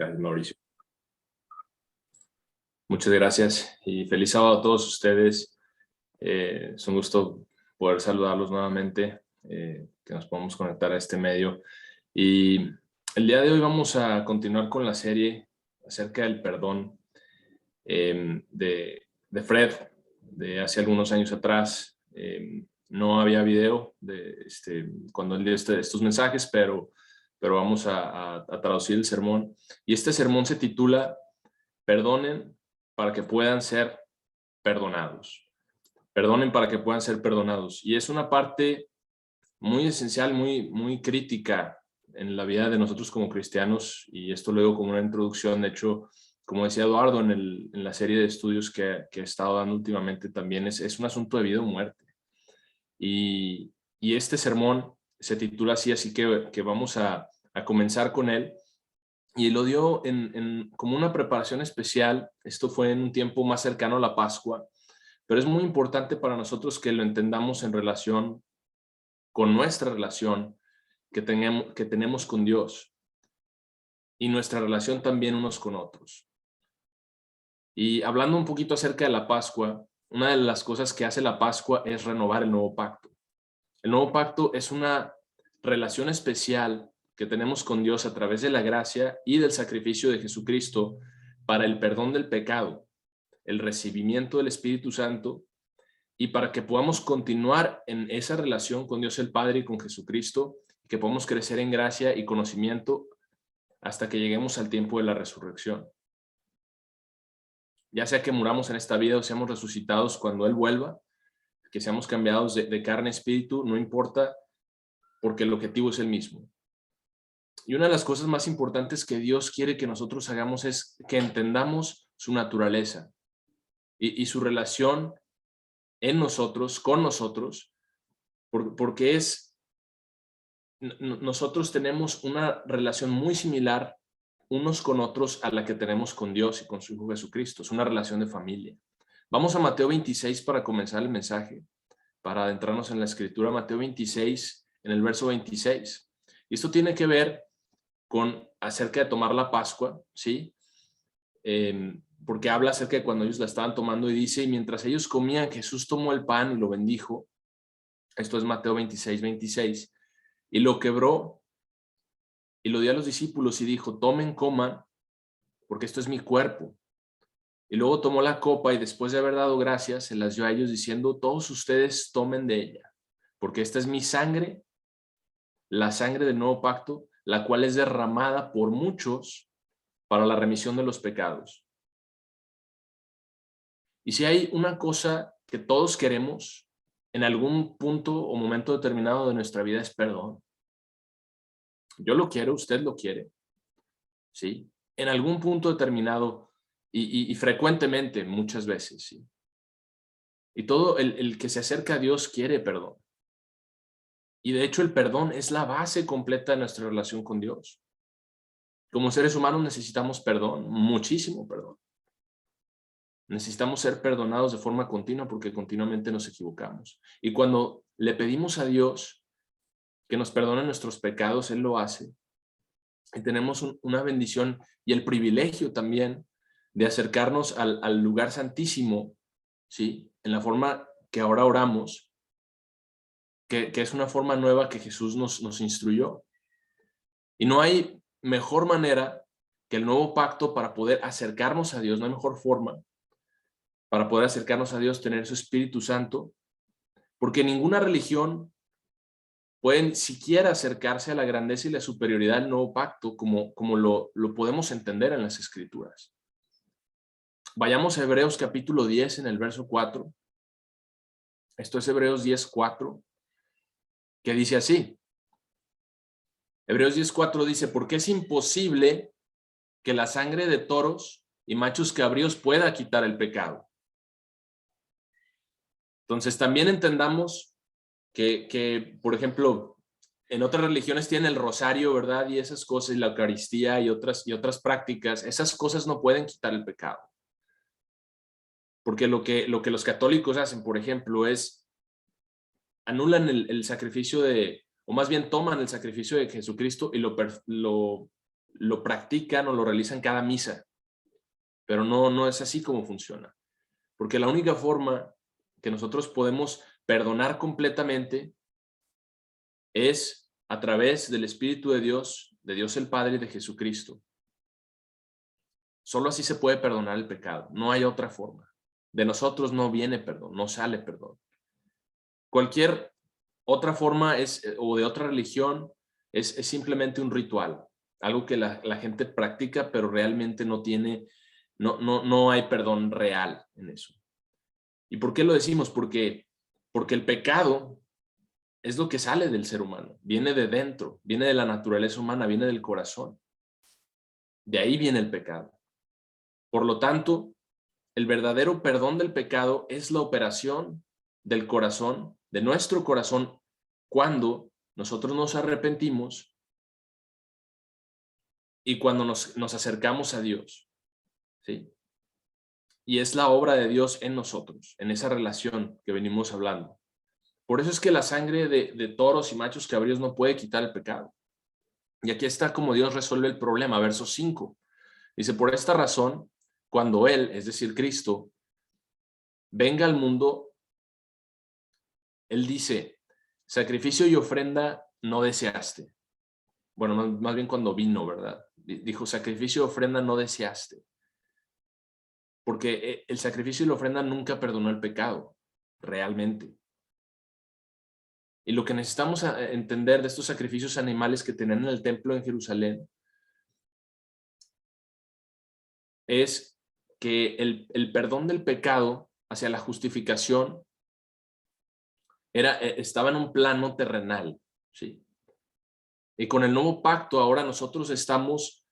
Gracias, Mauricio. Muchas gracias y feliz sábado a todos ustedes. Es un gusto poder saludarlos nuevamente, que nos podamos conectar a este medio. Y el día de hoy vamos a continuar con la serie acerca del perdón de Fred, de hace algunos años atrás. No había video cuando él dio estos mensajes, pero vamos a traducir el sermón. Y este sermón se titula Perdonen para que puedan ser perdonados. Perdonen para que puedan ser perdonados. Y es una parte muy esencial, muy crítica en la vida de nosotros como cristianos, y esto luego como una introducción. De hecho, como decía Eduardo en la serie de estudios que he estado dando últimamente, también es un asunto de vida o muerte. Y este sermón se titula así que vamos a comenzar con él. Y lo dio como una preparación especial. Esto fue en un tiempo más cercano a la Pascua, pero es muy importante para nosotros que lo entendamos en relación con nuestra relación que tenemos con Dios y nuestra relación también unos con otros. Y hablando un poquito acerca de la Pascua, una de las cosas que hace la Pascua es renovar el nuevo pacto. El nuevo pacto es una relación especial que tenemos con Dios a través de la gracia y del sacrificio de Jesucristo para el perdón del pecado, el recibimiento del Espíritu Santo, y para que podamos continuar en esa relación con Dios el Padre y con Jesucristo, que podamos crecer en gracia y conocimiento hasta que lleguemos al tiempo de la resurrección. Ya sea que muramos en esta vida o seamos resucitados cuando Él vuelva, que seamos cambiados de carne a espíritu, no importa, porque el objetivo es el mismo. Y una de las cosas más importantes que Dios quiere que nosotros hagamos es que entendamos su naturaleza y su relación en nosotros, con nosotros, porque nosotros tenemos una relación muy similar unos con otros a la que tenemos con Dios y con su Hijo Jesucristo. Es una relación de familia. Vamos a Mateo 26 para comenzar el mensaje, para adentrarnos en la Escritura. Mateo 26, en el verso 26. Y esto tiene que ver con acerca de tomar la Pascua, ¿sí? Porque habla acerca de cuando ellos la estaban tomando, y dice: y mientras ellos comían, Jesús tomó el pan y lo bendijo. Esto es Mateo 26, 26. Y lo quebró y lo dio a los discípulos y dijo: tomen, coman, porque esto es mi cuerpo. Y luego tomó la copa y después de haber dado gracias, se las dio a ellos diciendo: todos ustedes tomen de ella, porque esta es mi sangre, la sangre del nuevo pacto, la cual es derramada por muchos para la remisión de los pecados. Y si hay una cosa que todos queremos en algún punto o momento determinado de nuestra vida, es perdón. Yo lo quiero, usted lo quiere, ¿sí? En algún punto determinado y frecuentemente, muchas veces, ¿sí? Y todo el que se acerca a Dios quiere perdón. Y de hecho el perdón es la base completa de nuestra relación con Dios. Como seres humanos necesitamos perdón, muchísimo perdón. Necesitamos ser perdonados de forma continua porque continuamente nos equivocamos. Y cuando le pedimos a Dios que nos perdone nuestros pecados, Él lo hace. Y tenemos una bendición y el privilegio también de acercarnos al lugar santísimo, ¿sí? En la forma que ahora oramos, que es una forma nueva que Jesús nos instruyó. Y no hay mejor manera que el nuevo pacto para poder acercarnos a Dios. No hay mejor forma para poder acercarnos a Dios, tener su Espíritu Santo, porque ninguna religión puede siquiera acercarse a la grandeza y la superioridad del nuevo pacto como lo podemos entender en las Escrituras. Vayamos a Hebreos capítulo 10 en el verso 4. Esto es Hebreos 10:4, que dice así. Hebreos 10:4 dice: porque es imposible que la sangre de toros y machos cabríos pueda quitar el pecado. Entonces también entendamos que, por ejemplo, en otras religiones tienen el rosario, ¿verdad? Y esas cosas, y la Eucaristía y otras prácticas, esas cosas no pueden quitar el pecado. Porque lo que los católicos hacen, por ejemplo, es anulan el sacrificio o más bien toman el sacrificio de Jesucristo y lo lo practican o lo realizan cada misa, pero no es así como funciona. Porque la única forma que nosotros podemos perdonar completamente es a través del Espíritu de Dios el Padre y de Jesucristo. Solo así se puede perdonar el pecado, no hay otra forma. De nosotros no viene perdón, no sale perdón. Cualquier otra forma o de otra religión es simplemente un ritual, algo que la gente practica, pero realmente no hay perdón real en eso. ¿Y por qué lo decimos? Porque el pecado es lo que sale del ser humano, viene de dentro, viene de la naturaleza humana, viene del corazón. De ahí viene el pecado. Por lo tanto, el verdadero perdón del pecado es la operación del corazón, de nuestro corazón, cuando nosotros nos arrepentimos y cuando nos acercamos a Dios, ¿sí? Y es la obra de Dios en nosotros, en esa relación que venimos hablando. Por eso es que la sangre de toros y machos cabríos no puede quitar el pecado. Y aquí está como Dios resuelve el problema, verso 5. Dice, por esta razón, cuando Él, es decir, Cristo, venga al mundo, Él dice, sacrificio y ofrenda no deseaste. Bueno, más bien cuando vino, ¿verdad? Dijo, sacrificio y ofrenda no deseaste. Porque el sacrificio y la ofrenda nunca perdonó el pecado, realmente. Y lo que necesitamos entender de estos sacrificios animales que tenían en el templo en Jerusalén es que el perdón del pecado hacia la justificación estaba en un plano terrenal, ¿sí? Y con el nuevo pacto ahora nosotros estamos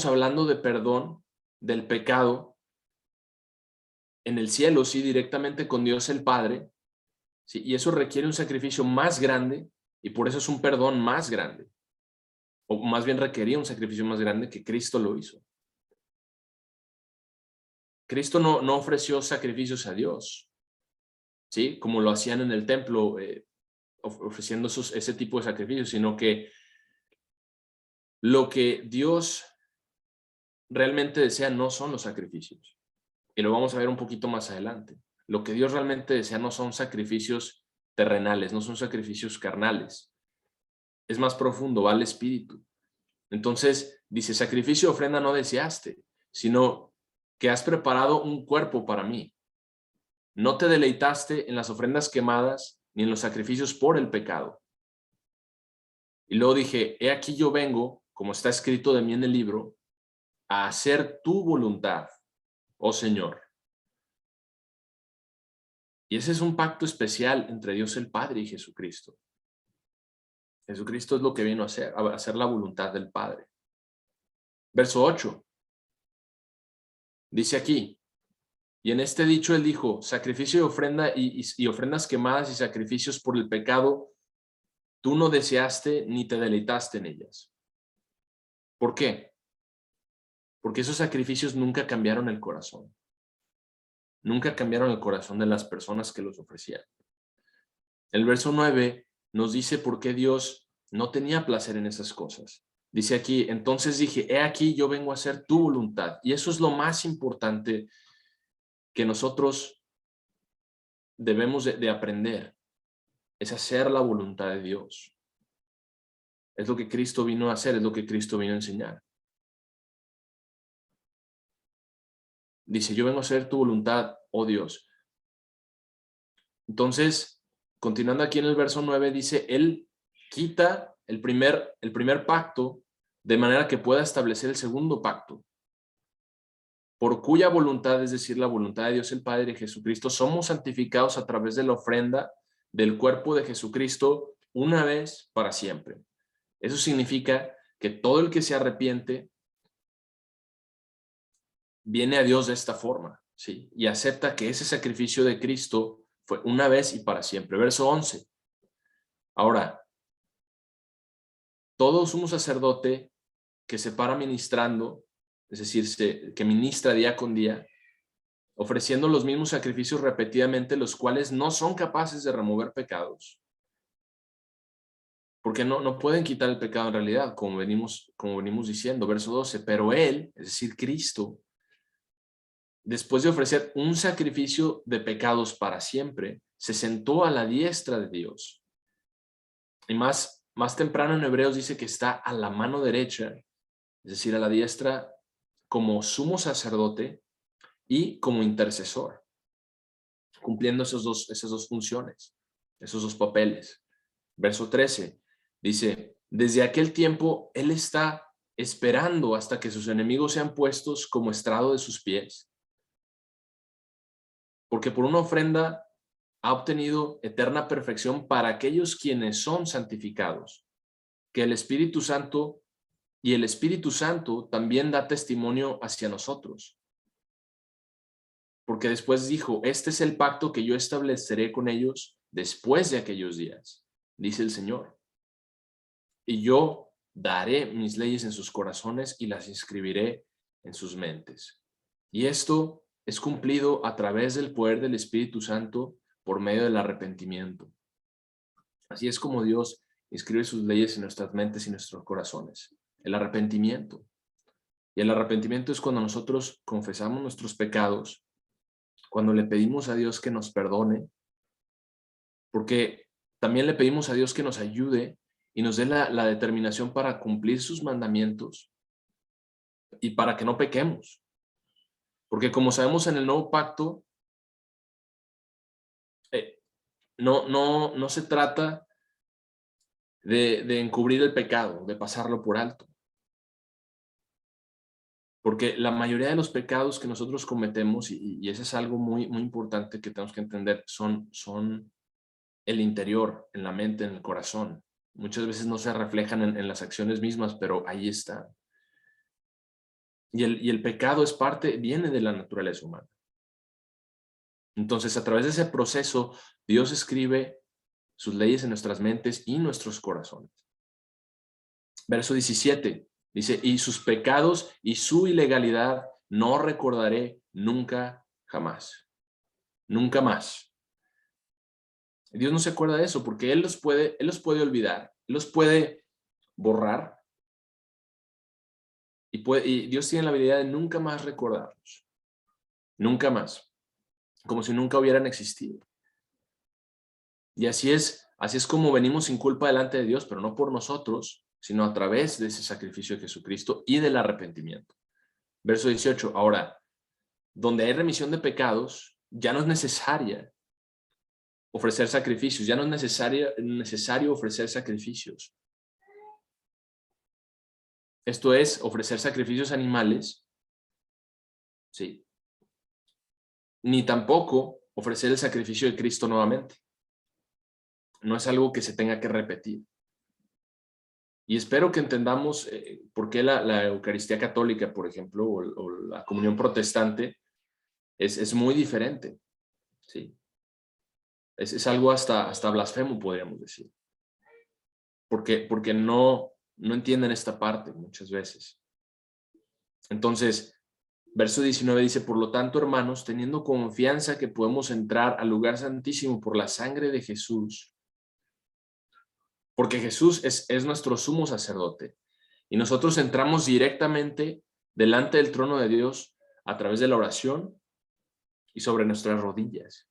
hablando de perdón del pecado en el cielo, sí, directamente con Dios el Padre, ¿sí? Y eso requiere un sacrificio más grande y por eso es un perdón más grande. O más bien requería un sacrificio más grande que Cristo lo hizo. Cristo no ofreció sacrificios a Dios, ¿sí? Como lo hacían en el templo, ofreciendo ese tipo de sacrificios, sino que lo que Dios realmente desea no son los sacrificios. Y lo vamos a ver un poquito más adelante. Lo que Dios realmente desea no son sacrificios terrenales, no son sacrificios carnales. Es más profundo, va al espíritu. Entonces, dice, sacrificio y ofrenda no deseaste, sino que has preparado un cuerpo para mí. No te deleitaste en las ofrendas quemadas ni en los sacrificios por el pecado. Y luego dije, he aquí yo vengo, como está escrito de mí en el libro, a hacer tu voluntad, oh Señor. Y ese es un pacto especial entre Dios el Padre y Jesucristo. Jesucristo es lo que vino a hacer la voluntad del Padre. Verso 8. Dice aquí, y en este dicho él dijo, sacrificio y ofrenda y ofrendas quemadas y sacrificios por el pecado, tú no deseaste ni te deleitaste en ellas. ¿Por qué? Porque esos sacrificios nunca cambiaron el corazón. Nunca cambiaron el corazón de las personas que los ofrecían. El verso 9 nos dice por qué Dios no tenía placer en esas cosas. Dice aquí, entonces dije, he aquí yo vengo a hacer tu voluntad. Y eso es lo más importante que nosotros debemos de aprender, es hacer la voluntad de Dios. Es lo que Cristo vino a hacer, es lo que Cristo vino a enseñar. Dice, yo vengo a hacer tu voluntad, oh Dios. Entonces, continuando aquí en el verso 9, dice, Él quita el primer pacto de manera que pueda establecer el segundo pacto, por cuya voluntad, es decir, la voluntad de Dios el Padre y Jesucristo, somos santificados a través de la ofrenda del cuerpo de Jesucristo una vez para siempre. Eso significa que todo el que se arrepiente viene a Dios de esta forma, ¿sí? Y acepta que ese sacrificio de Cristo fue una vez y para siempre. Verso 11. Ahora, todo sumo sacerdote que se para ministrando, es decir, que ministra día con día, ofreciendo los mismos sacrificios repetidamente, los cuales no son capaces de remover pecados, Porque no pueden quitar el pecado en realidad, como venimos diciendo, verso 12. Pero Él, es decir, Cristo, después de ofrecer un sacrificio de pecados para siempre, se sentó a la diestra de Dios. Y más temprano en Hebreos dice que está a la mano derecha, es decir, a la diestra como sumo sacerdote y como intercesor, cumpliendo esas dos funciones, esos dos papeles. Verso 13 dice, desde aquel tiempo Él está esperando hasta que sus enemigos sean puestos como estrado de sus pies. Porque por una ofrenda ha obtenido eterna perfección para aquellos quienes son santificados, que el Espíritu Santo y el Espíritu Santo también da testimonio hacia nosotros. Porque después dijo, este es el pacto que yo estableceré con ellos después de aquellos días, dice el Señor. Y yo daré mis leyes en sus corazones y las inscribiré en sus mentes. Y esto es cumplido a través del poder del Espíritu Santo por medio del arrepentimiento. Así es como Dios inscribe sus leyes en nuestras mentes y nuestros corazones. El arrepentimiento. Y el arrepentimiento es cuando nosotros confesamos nuestros pecados, cuando le pedimos a Dios que nos perdone, porque también le pedimos a Dios que nos ayude y nos dé la determinación para cumplir sus mandamientos y para que no pequemos. Porque como sabemos en el nuevo pacto, no se trata de encubrir el pecado, de pasarlo por alto. Porque la mayoría de los pecados que nosotros cometemos, y eso es algo muy, muy importante que tenemos que entender, son el interior, en la mente, en el corazón. Muchas veces no se reflejan en las acciones mismas, pero ahí están. Y el pecado viene de la naturaleza humana. Entonces, a través de ese proceso, Dios escribe sus leyes en nuestras mentes y nuestros corazones. Verso 17 dice, y sus pecados y su ilegalidad no recordaré nunca jamás. Nunca más. Dios no se acuerda de eso porque Él los puede olvidar, Él los puede borrar y Dios tiene la habilidad de nunca más recordarlos. Nunca más. Como si nunca hubieran existido. Y así es como venimos sin culpa delante de Dios, pero no por nosotros, sino a través de ese sacrificio de Jesucristo y del arrepentimiento. Verso 18. Ahora, donde hay remisión de pecados, ya no es necesaria ofrecer sacrificios, ya no es necesario ofrecer sacrificios. Esto es, ofrecer sacrificios animales, ¿sí? Ni tampoco ofrecer el sacrificio de Cristo nuevamente. No es algo que se tenga que repetir. Y espero que entendamos por qué la Eucaristía católica, por ejemplo, o la comunión protestante es muy diferente, ¿sí? Es algo hasta blasfemo, podríamos decir. Porque no entienden esta parte muchas veces. Entonces, verso 19 dice, por lo tanto, hermanos, teniendo confianza que podemos entrar al lugar santísimo por la sangre de Jesús, porque Jesús es nuestro sumo sacerdote, y nosotros entramos directamente delante del trono de Dios a través de la oración y sobre nuestras rodillas.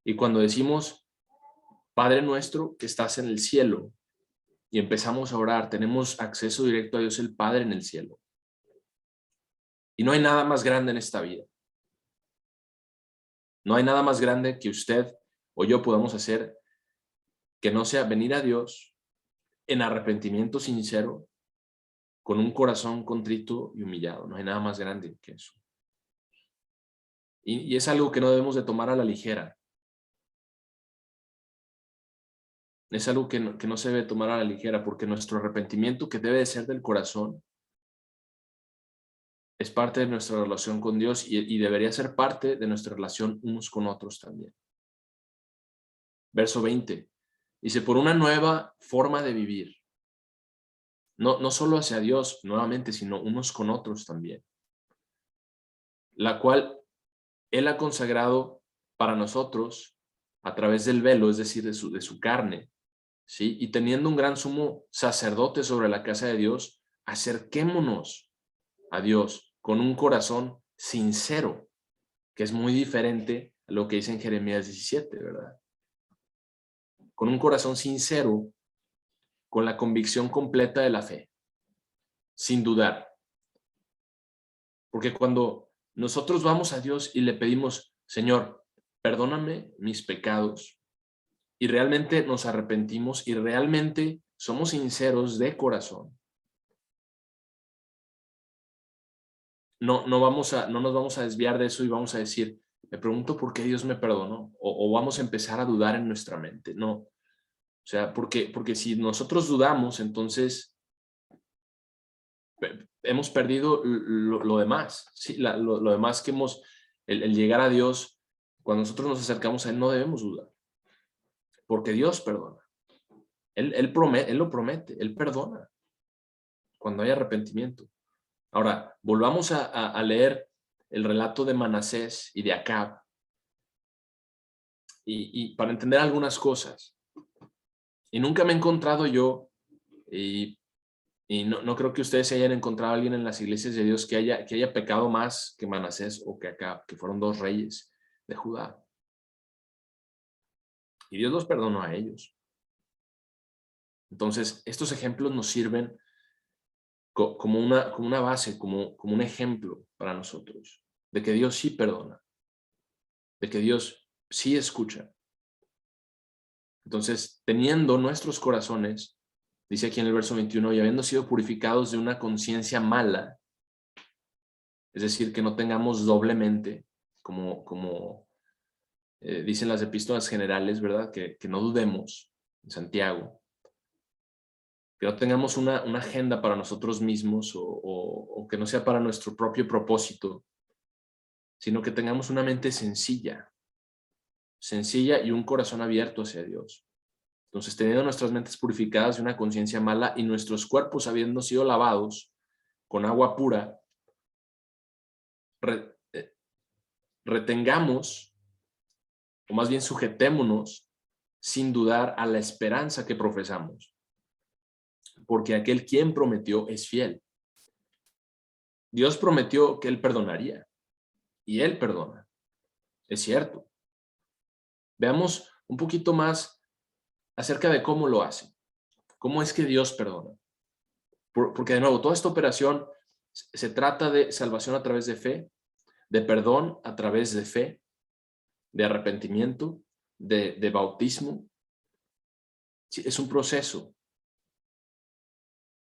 Y cuando decimos, Padre nuestro que estás en el cielo, y empezamos a orar, tenemos acceso directo a Dios el Padre en el cielo. Y no hay nada más grande en esta vida. No hay nada más grande que usted o yo podamos hacer que no sea venir a Dios en arrepentimiento sincero, con un corazón contrito y humillado. No hay nada más grande que eso. Y es algo que no debemos de tomar a la ligera. Es algo que no se debe tomar a la ligera, porque nuestro arrepentimiento, que debe de ser del corazón, es parte de nuestra relación con Dios y debería ser parte de nuestra relación unos con otros también. Verso 20. Dice, por una nueva forma de vivir. No solo hacia Dios nuevamente, sino unos con otros también. La cual Él ha consagrado para nosotros a través del velo, es decir, de su carne, ¿sí? Y teniendo un gran sumo sacerdote sobre la casa de Dios, acerquémonos a Dios con un corazón sincero, que es muy diferente a lo que dice en Jeremías 17, ¿verdad? Con un corazón sincero, con la convicción completa de la fe, sin dudar. Porque cuando nosotros vamos a Dios y le pedimos, Señor, perdóname mis pecados, y realmente nos arrepentimos y realmente somos sinceros de corazón, no nos vamos a desviar de eso y vamos a decir, me pregunto por qué Dios me perdonó, o vamos a empezar a dudar en nuestra mente. No, o sea, porque si nosotros dudamos, entonces hemos perdido lo demás, ¿sí? Lo demás que hemos, el llegar a Dios, cuando nosotros nos acercamos a Él, no debemos dudar, porque Dios perdona. Él lo promete, Él perdona cuando hay arrepentimiento. Ahora, volvamos a leer el relato de Manasés y de Acab, y para entender algunas cosas. Y nunca me he encontrado yo, y no creo que ustedes se hayan encontrado a alguien en las iglesias de Dios que haya pecado más que Manasés o que Acab, que fueron dos reyes de Judá. Y Dios los perdonó a ellos. Entonces, estos ejemplos nos sirven como una base, como un ejemplo para nosotros, de que Dios sí perdona, de que Dios sí escucha. Entonces, teniendo nuestros corazones, dice aquí en el verso 21, y habiendo sido purificados de una conciencia mala, es decir, que no tengamos doblemente, como dicen las epístolas generales, ¿verdad? Que no dudemos, en Santiago, que no tengamos una agenda para nosotros mismos o que no sea para nuestro propio propósito, sino que tengamos una mente sencilla y un corazón abierto hacia Dios. Entonces, teniendo nuestras mentes purificadas de una conciencia mala y nuestros cuerpos habiendo sido lavados con agua pura, retengamos, o más bien sujetémonos, sin dudar a la esperanza que profesamos, porque aquel quien prometió es fiel. Dios prometió que Él perdonaría, y Él perdona. Es cierto. Veamos un poquito más acerca de cómo lo hace. ¿Cómo es que Dios perdona? Porque de nuevo, toda esta operación se trata de salvación a través de fe, de perdón a través de fe, de arrepentimiento, de bautismo. Sí, es un proceso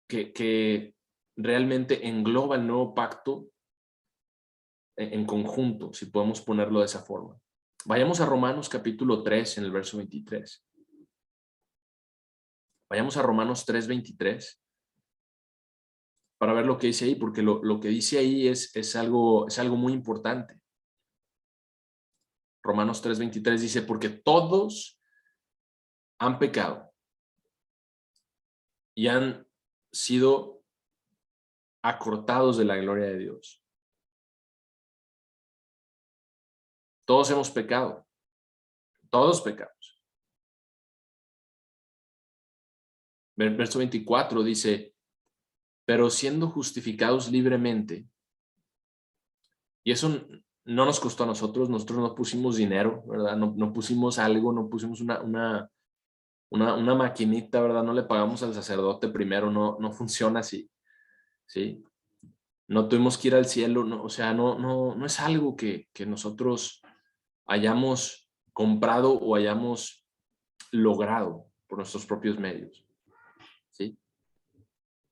que realmente engloba el nuevo pacto en conjunto, si podemos ponerlo de esa forma. Vayamos a Romanos capítulo 3 en el verso 23. Vayamos a Romanos 3:23 para ver lo que dice ahí, porque lo que dice ahí es algo muy importante. Romanos 3:23 dice, porque todos han pecado y han sido acortados de la gloria de Dios. Todos hemos pecado. Todos pecamos. Verso 24 dice, pero siendo justificados libremente, y eso no nos costó a nosotros no pusimos dinero, ¿verdad? No pusimos algo, no pusimos una maquinita, ¿verdad? No le pagamos al sacerdote primero, no funciona así, ¿sí? No tuvimos que ir al cielo, no, o sea, no es algo que nosotros hayamos comprado o hayamos logrado por nuestros propios medios, ¿sí?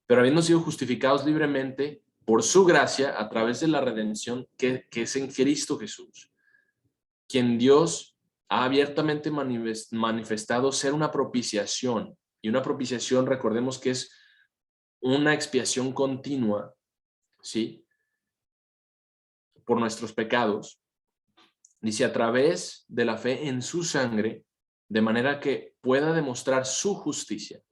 Pero habiendo sido justificados libremente por su gracia a través de la redención que es en Cristo Jesús, quien Dios ha abiertamente manifestado ser una propiciación. Y una propiciación, recordemos que es una expiación continua, ¿sí? Por nuestros pecados. Dice, a través de la fe en su sangre, de manera que pueda demostrar su justicia.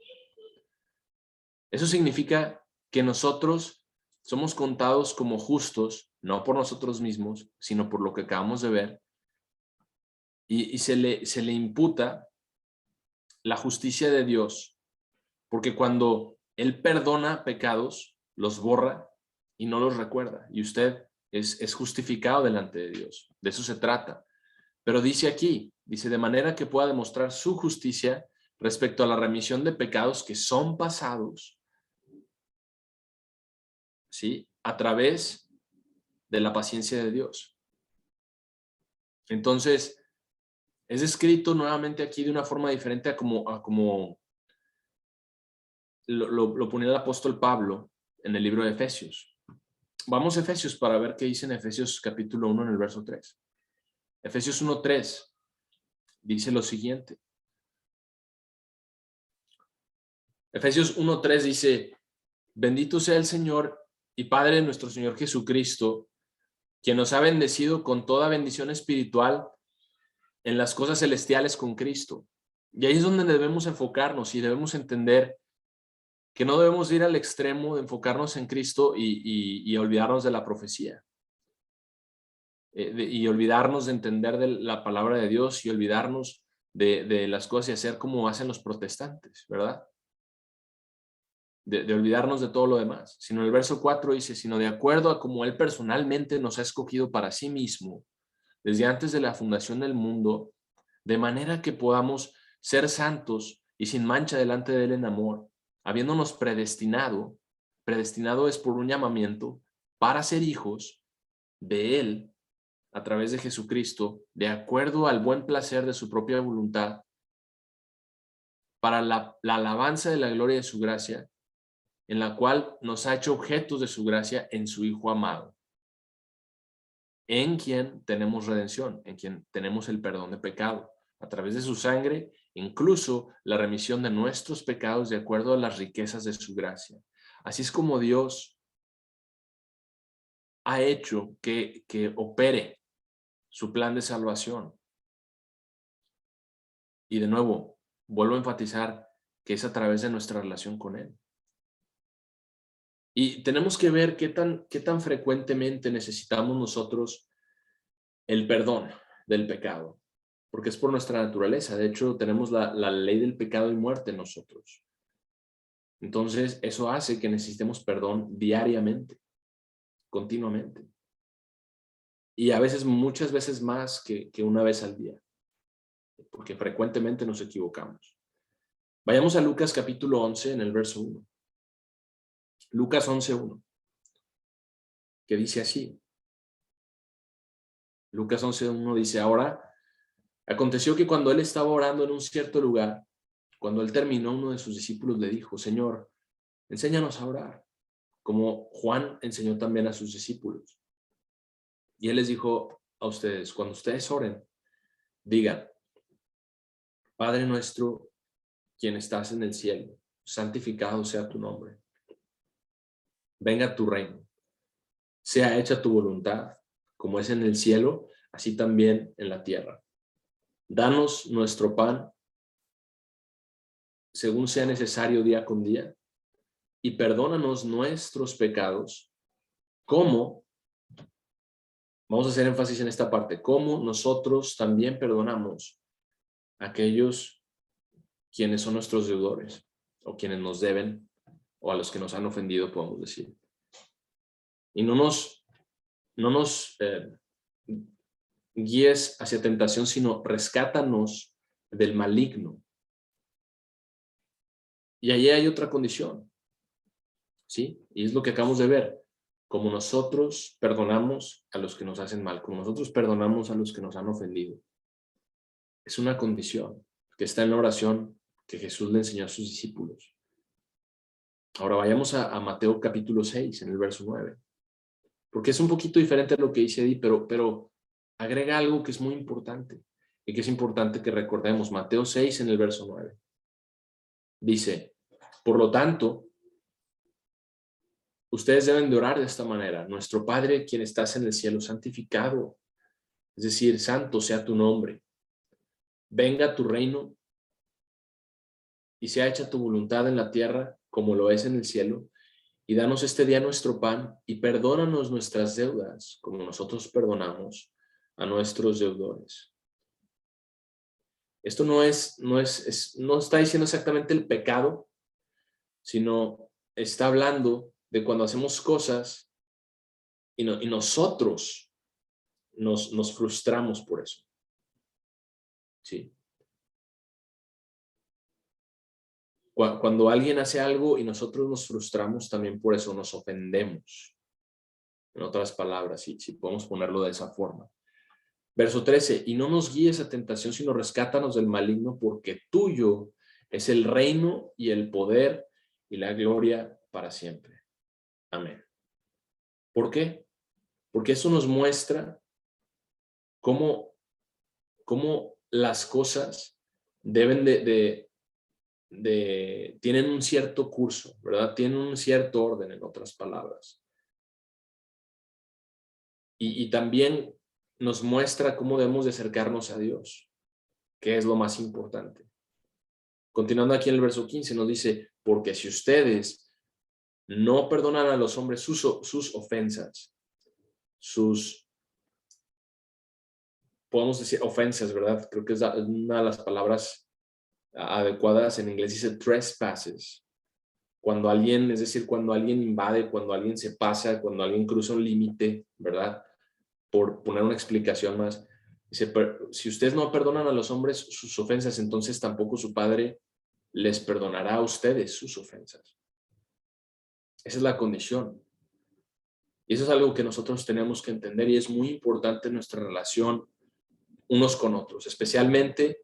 Eso significa que nosotros somos contados como justos, no por nosotros mismos, sino por lo que acabamos de ver, y se le imputa la justicia de Dios, porque cuando Él perdona pecados, los borra y no los recuerda. Y usted es justificado delante de Dios. De eso se trata. Pero dice aquí, dice, de manera que pueda demostrar su justicia respecto a la remisión de pecados que son pasados, ¿sí? A través de la paciencia de Dios. Entonces, es escrito nuevamente aquí de una forma diferente a como lo ponía el apóstol Pablo en el libro de Efesios. Vamos a Efesios para ver qué dice en Efesios capítulo 1 en el verso 3. Efesios 1:3 dice lo siguiente. Efesios 1:3 dice, bendito sea el Señor y Padre de nuestro Señor Jesucristo, quien nos ha bendecido con toda bendición espiritual en las cosas celestiales con Cristo. Y ahí es donde debemos enfocarnos y debemos entender que no debemos ir al extremo de enfocarnos en Cristo y olvidarnos de la profecía. Y olvidarnos de entender de la palabra de Dios y olvidarnos de las cosas y hacer como hacen los protestantes, ¿verdad? De olvidarnos de todo lo demás. Sino el verso 4 dice, sino de acuerdo a como Él personalmente nos ha escogido para sí mismo, desde antes de la fundación del mundo, de manera que podamos ser santos y sin mancha delante de Él en amor, habiéndonos predestinado es por un llamamiento para ser hijos de Él a través de Jesucristo, de acuerdo al buen placer de su propia voluntad, para la alabanza de la gloria de su gracia, en la cual nos ha hecho objetos de su gracia en su Hijo amado, en quien tenemos redención, en quien tenemos el perdón de pecado, a través de su sangre, incluso la remisión de nuestros pecados de acuerdo a las riquezas de su gracia. Así es como Dios ha hecho que opere su plan de salvación. Y de nuevo, vuelvo a enfatizar que es a través de nuestra relación con Él. Y tenemos que ver qué tan frecuentemente necesitamos nosotros el perdón del pecado, porque es por nuestra naturaleza. De hecho, tenemos la ley del pecado y muerte en nosotros. Entonces, eso hace que necesitemos perdón diariamente, continuamente. Y a veces, muchas veces más que una vez al día, porque frecuentemente nos equivocamos. Vayamos a Lucas capítulo 11 en el verso 1. Lucas 11:1, que dice así. Lucas 11:1 dice, ahora, aconteció que cuando él estaba orando en un cierto lugar, cuando él terminó, uno de sus discípulos le dijo, Señor, enséñanos a orar, como Juan enseñó también a sus discípulos. Y él les dijo a ustedes, cuando ustedes oren, digan, Padre nuestro, quien estás en el cielo, santificado sea tu nombre. Venga tu reino. Sea hecha tu voluntad, como es en el cielo, así también en la tierra. Danos nuestro pan, según sea necesario día con día, y perdónanos nuestros pecados, como, vamos a hacer énfasis en esta parte, como nosotros también perdonamos a aquellos quienes son nuestros deudores, o quienes nos deben, o a los que nos han ofendido, podemos decir. Y no nos guíes hacia tentación, sino rescátanos del maligno. Y ahí hay otra condición, ¿sí? Y es lo que acabamos de ver. Como nosotros perdonamos a los que nos hacen mal, como nosotros perdonamos a los que nos han ofendido. Es una condición que está en la oración que Jesús le enseñó a sus discípulos. Ahora vayamos a Mateo capítulo 6, en el verso 9. Porque es un poquito diferente a lo que dice Eddie, pero agrega algo que es muy importante y que es importante que recordemos. Mateo 6, en el verso 9. Dice, por lo tanto, ustedes deben de orar de esta manera. Nuestro Padre, quien estás en el cielo, santificado, es decir, santo sea tu nombre. Venga tu reino y sea hecha tu voluntad en la tierra como lo es en el cielo. Y danos este día nuestro pan y perdónanos nuestras deudas como nosotros perdonamos a nuestros deudores. Esto no está diciendo exactamente el pecado, sino está hablando de cuando hacemos cosas y nosotros nos frustramos por eso. ¿Sí? Cuando alguien hace algo y nosotros nos frustramos, también por eso nos ofendemos. En otras palabras, si podemos ponerlo de esa forma. Verso 13, y no nos guíes a tentación, sino rescátanos del maligno, porque tuyo es el reino y el poder y la gloria para siempre. Amén. ¿Por qué? Porque eso nos muestra cómo las cosas deben tienen un cierto curso, ¿verdad? Tienen un cierto orden, en otras palabras. Y también nos muestra cómo debemos de acercarnos a Dios, que es lo más importante. Continuando aquí en el verso 15 nos dice, porque si ustedes no perdonan a los hombres sus ofensas, podemos decir ofensas, ¿verdad? Creo que es una de las palabras adecuadas. En inglés dice trespasses. Cuando alguien, es decir, cuando alguien invade, cuando alguien se pasa, cuando alguien cruza un límite, ¿verdad? Por poner una explicación más. Dice, si ustedes no perdonan a los hombres sus ofensas, entonces tampoco su Padre les perdonará a ustedes sus ofensas. Esa es la condición. Y eso es algo que nosotros tenemos que entender y es muy importante en nuestra relación unos con otros, especialmente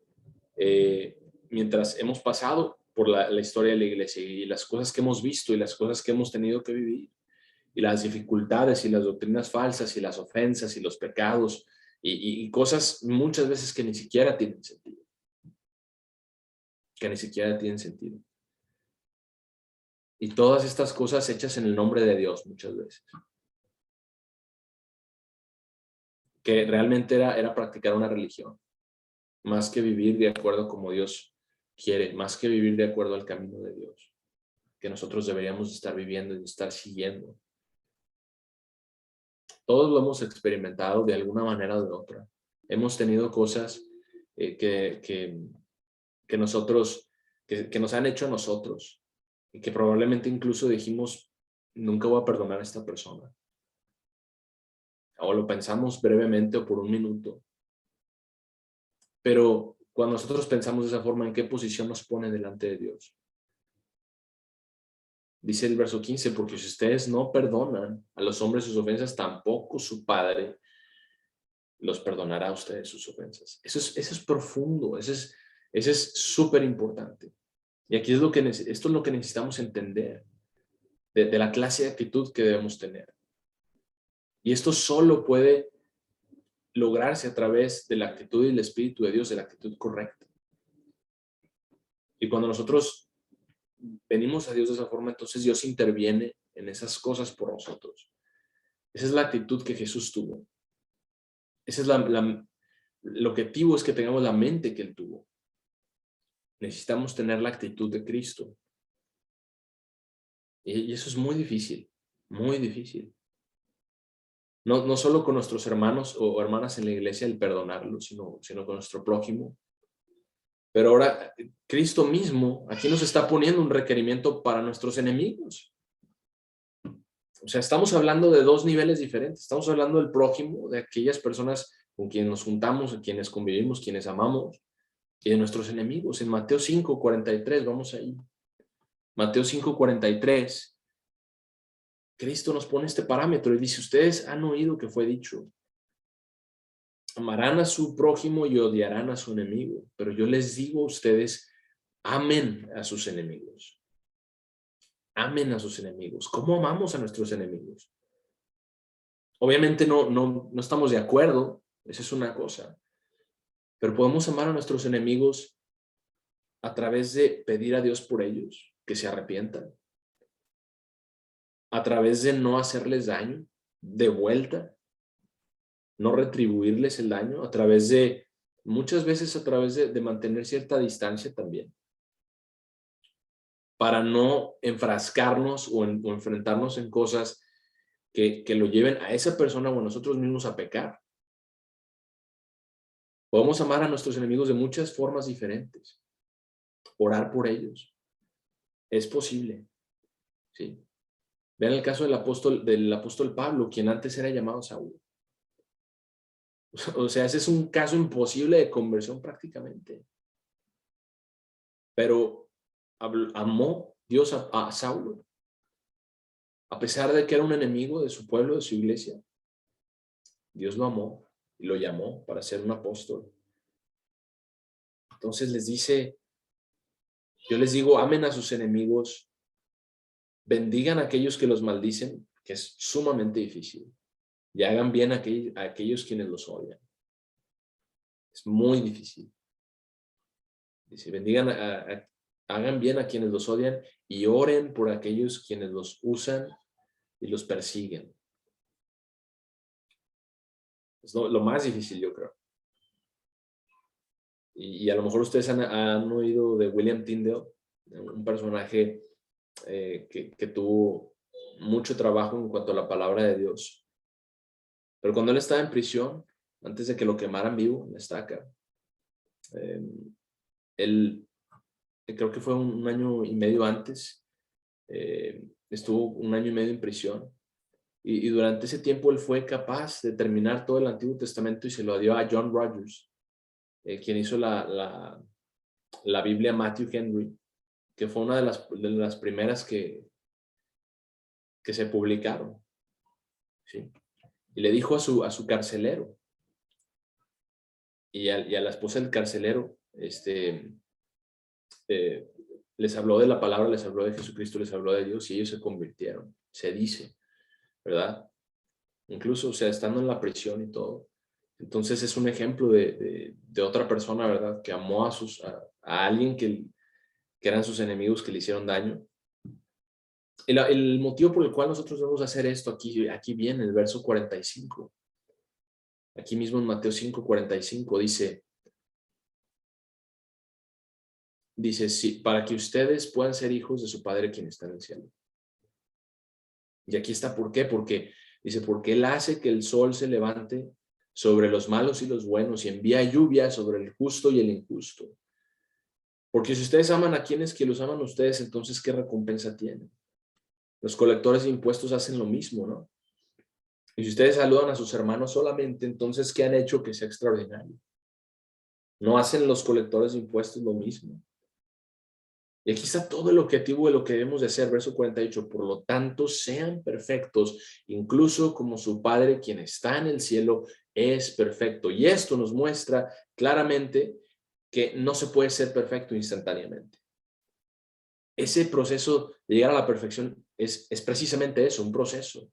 mientras hemos pasado por la historia de la iglesia y las cosas que hemos visto y las cosas que hemos tenido que vivir y las dificultades y las doctrinas falsas y las ofensas y los pecados y cosas muchas veces que ni siquiera tienen sentido. Que ni siquiera tienen sentido. Y todas estas cosas hechas en el nombre de Dios muchas veces. Que realmente era practicar una religión, más que vivir de acuerdo como Dios quiere, más que vivir de acuerdo al camino de Dios, que nosotros deberíamos estar viviendo y estar siguiendo. Todos lo hemos experimentado de alguna manera o de otra. Hemos tenido cosas que nosotros, que nos han hecho a nosotros y que probablemente incluso dijimos, nunca voy a perdonar a esta persona. O lo pensamos brevemente o por un minuto. Pero cuando nosotros pensamos de esa forma, ¿en qué posición nos pone delante de Dios? Dice el verso 15, porque si ustedes no perdonan a los hombres sus ofensas, tampoco su Padre los perdonará a ustedes sus ofensas. Eso es profundo, eso es súper importante. Y aquí esto es lo que necesitamos entender de la clase de actitud que debemos tener. Y esto solo puede lograrse a través de la actitud y el Espíritu de Dios, de la actitud correcta. Y cuando nosotros venimos a Dios de esa forma, entonces Dios interviene en esas cosas por nosotros. Esa es la actitud que Jesús tuvo. Ese es el objetivo, es que tengamos la mente que Él tuvo. Necesitamos tener la actitud de Cristo. Y eso es muy difícil, muy difícil. No solo con nuestros hermanos o hermanas en la iglesia el perdonarlos, sino con nuestro prójimo. Pero ahora Cristo mismo aquí nos está poniendo un requerimiento para nuestros enemigos. O sea, estamos hablando de dos niveles diferentes. Estamos hablando del prójimo, de aquellas personas con quienes nos juntamos, a quienes convivimos, quienes amamos, y de nuestros enemigos. En Mateo 5:43, vamos ahí. Mateo 5:43, Cristo nos pone este parámetro y dice, ustedes han oído que fue dicho, amarán a su prójimo y odiarán a su enemigo, pero yo les digo a ustedes, amen a sus enemigos. Amen a sus enemigos. ¿Cómo amamos a nuestros enemigos? Obviamente no estamos de acuerdo, esa es una cosa, pero podemos amar a nuestros enemigos a través de pedir a Dios por ellos, que se arrepientan, a través de no hacerles daño de vuelta, no retribuirles el daño, muchas veces a través de mantener cierta distancia también, para no enfrascarnos o enfrentarnos en cosas que lo lleven a esa persona o a nosotros mismos a pecar. Podemos amar a nuestros enemigos de muchas formas diferentes. Orar por ellos. Es posible. ¿Sí? Vean el caso del apóstol Pablo, quien antes era llamado Saúl. O sea, ese es un caso imposible de conversión prácticamente. Pero amó Dios a Saulo. A pesar de que era un enemigo de su pueblo, de su iglesia, Dios lo amó y lo llamó para ser un apóstol. Entonces les dice, yo les digo, amen a sus enemigos, bendigan a aquellos que los maldicen, que es sumamente difícil, y hagan bien a aquellos quienes los odian. Es muy difícil. Dice, hagan bien a quienes los odian y oren por aquellos quienes los usan y los persiguen. Es lo más difícil, yo creo. Y a lo mejor ustedes han oído de William Tyndale, un personaje que tuvo mucho trabajo en cuanto a la palabra de Dios. Pero cuando él estaba en prisión, antes de que lo quemaran vivo en estaca, él, creo que fue un año y medio antes, estuvo un año y medio en prisión. Y durante ese tiempo él fue capaz de terminar todo el Antiguo Testamento y se lo dio a John Rogers, quien hizo la Biblia Matthew Henry, que fue una de las primeras que se publicaron. ¿Sí? Y le dijo a su carcelero y a la esposa del carcelero, les habló de la palabra, les habló de Jesucristo, les habló de Dios y ellos se convirtieron, se dice, ¿verdad? Incluso, o sea, estando en la prisión y todo. Entonces es un ejemplo de otra persona, ¿verdad? Que amó a alguien que eran sus enemigos, que le hicieron daño. El motivo por el cual nosotros debemos hacer esto, aquí viene el verso 45. Aquí mismo en Mateo 5:45 dice, sí, para que ustedes puedan ser hijos de su Padre quien está en el cielo. Y aquí está, ¿por qué? Porque Él hace que el sol se levante sobre los malos y los buenos y envía lluvia sobre el justo y el injusto. Porque si ustedes aman a quienes que los aman a ustedes, entonces ¿qué recompensa tienen? Los colectores de impuestos hacen lo mismo, ¿no? Y si ustedes saludan a sus hermanos solamente, entonces ¿qué han hecho que sea extraordinario? ¿No hacen los colectores de impuestos lo mismo? Y aquí está todo el objetivo de lo que debemos de hacer, verso 48. Por lo tanto, sean perfectos, incluso como su Padre, quien está en el cielo, es perfecto. Y esto nos muestra claramente que no se puede ser perfecto instantáneamente. Ese proceso de llegar a la perfección es precisamente eso, un proceso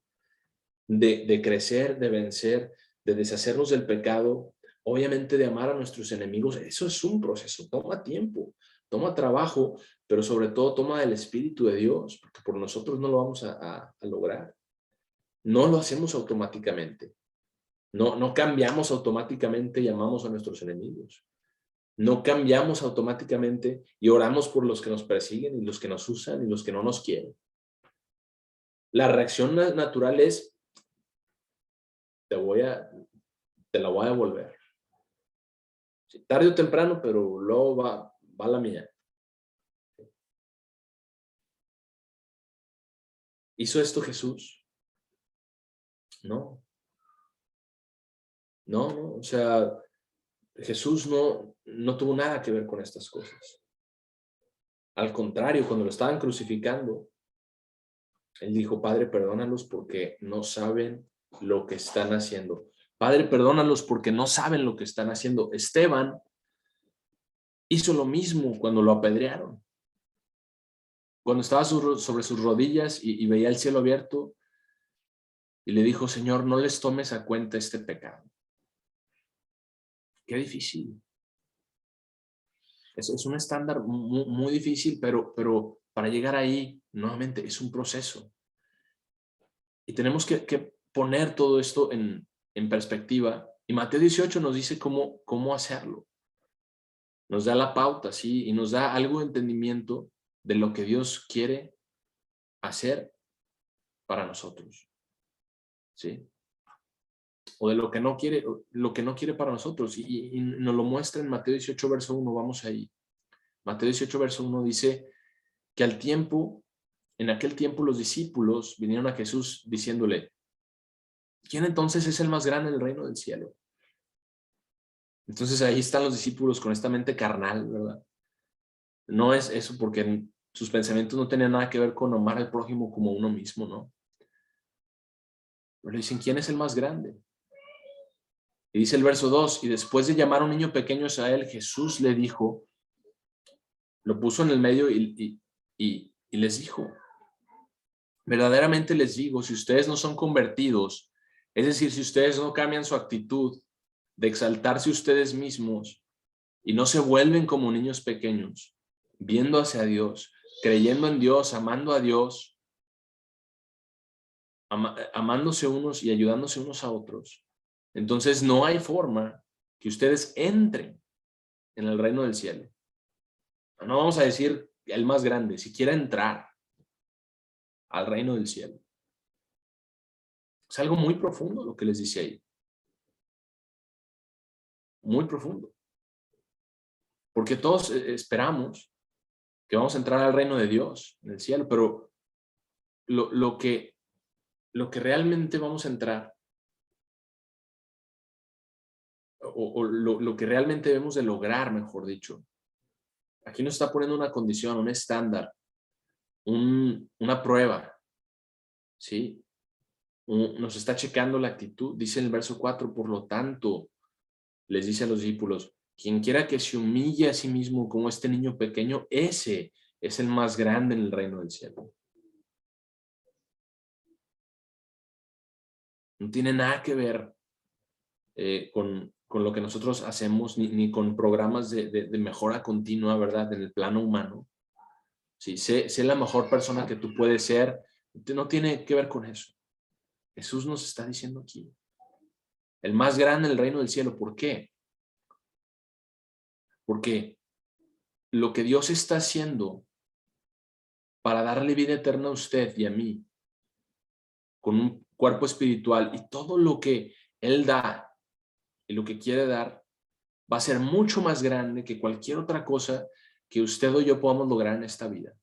de crecer, de vencer, de deshacernos del pecado, obviamente de amar a nuestros enemigos. Eso es un proceso, toma tiempo, toma trabajo, pero sobre todo toma del Espíritu de Dios, porque por nosotros no lo vamos a lograr. No lo hacemos automáticamente. No cambiamos automáticamente y amamos a nuestros enemigos. No cambiamos automáticamente y oramos por los que nos persiguen y los que nos usan y los que no nos quieren. La reacción natural es, te la voy a devolver. Sí, tarde o temprano, pero luego va la mía. ¿Hizo esto Jesús? No, no, o sea, Jesús no tuvo nada que ver con estas cosas. Al contrario, cuando lo estaban crucificando, él dijo, Padre, perdónalos porque no saben lo que están haciendo. Padre, perdónalos porque no saben lo que están haciendo. Esteban hizo lo mismo cuando lo apedrearon. Cuando estaba sobre sus rodillas y veía el cielo abierto y le dijo, Señor, no les tomes a cuenta este pecado. Qué difícil. Es un estándar muy, muy difícil, pero para llegar ahí, nuevamente, es un proceso. Y tenemos que poner todo esto en perspectiva. Y Mateo 18 nos dice cómo hacerlo. Nos da la pauta, ¿sí? Y nos da algo de entendimiento de lo que Dios quiere hacer para nosotros, ¿sí? o de lo que no quiere para nosotros. Y nos lo muestra en Mateo 18, verso 1, vamos ahí. Mateo 18, verso 1 dice que en aquel tiempo los discípulos vinieron a Jesús diciéndole, ¿quién entonces es el más grande en el reino del cielo? Entonces ahí están los discípulos con esta mente carnal, ¿verdad? No es eso porque sus pensamientos no tenían nada que ver con amar al prójimo como uno mismo, ¿no? Pero dicen, ¿quién es el más grande? Y dice el verso 2, y después de llamar a un niño pequeño a él, Jesús le dijo, lo puso en el medio y les dijo, verdaderamente les digo, si ustedes no son convertidos, es decir, si ustedes no cambian su actitud de exaltarse ustedes mismos y no se vuelven como niños pequeños, viendo hacia Dios, creyendo en Dios, amando a Dios, amándose unos y ayudándose unos a otros, entonces no hay forma que ustedes entren en el reino del cielo. No vamos a decir el más grande, si quiere entrar al reino del cielo. Es algo muy profundo lo que les dice ahí. Muy profundo. Porque todos esperamos que vamos a entrar al reino de Dios, en el cielo, pero lo que realmente vamos a entrar, o lo que realmente debemos de lograr, mejor dicho, aquí nos está poniendo una condición, un estándar, una prueba, ¿sí? Nos está checando la actitud. Dice en el verso 4, por lo tanto, les dice a los discípulos, quien quiera que se humille a sí mismo como este niño pequeño, ese es el más grande en el reino del cielo. No tiene nada que ver con lo que nosotros hacemos, ni con programas de mejora continua, ¿verdad? En el plano humano. Sí, sé la mejor persona que tú puedes ser. No tiene que ver con eso. Jesús nos está diciendo aquí, el más grande en el reino del cielo. ¿Por qué? Porque lo que Dios está haciendo para darle vida eterna a usted y a mí, con un cuerpo espiritual y todo lo que Él da y lo que quiere dar, va a ser mucho más grande que cualquier otra cosa que usted o yo podamos lograr en esta vida.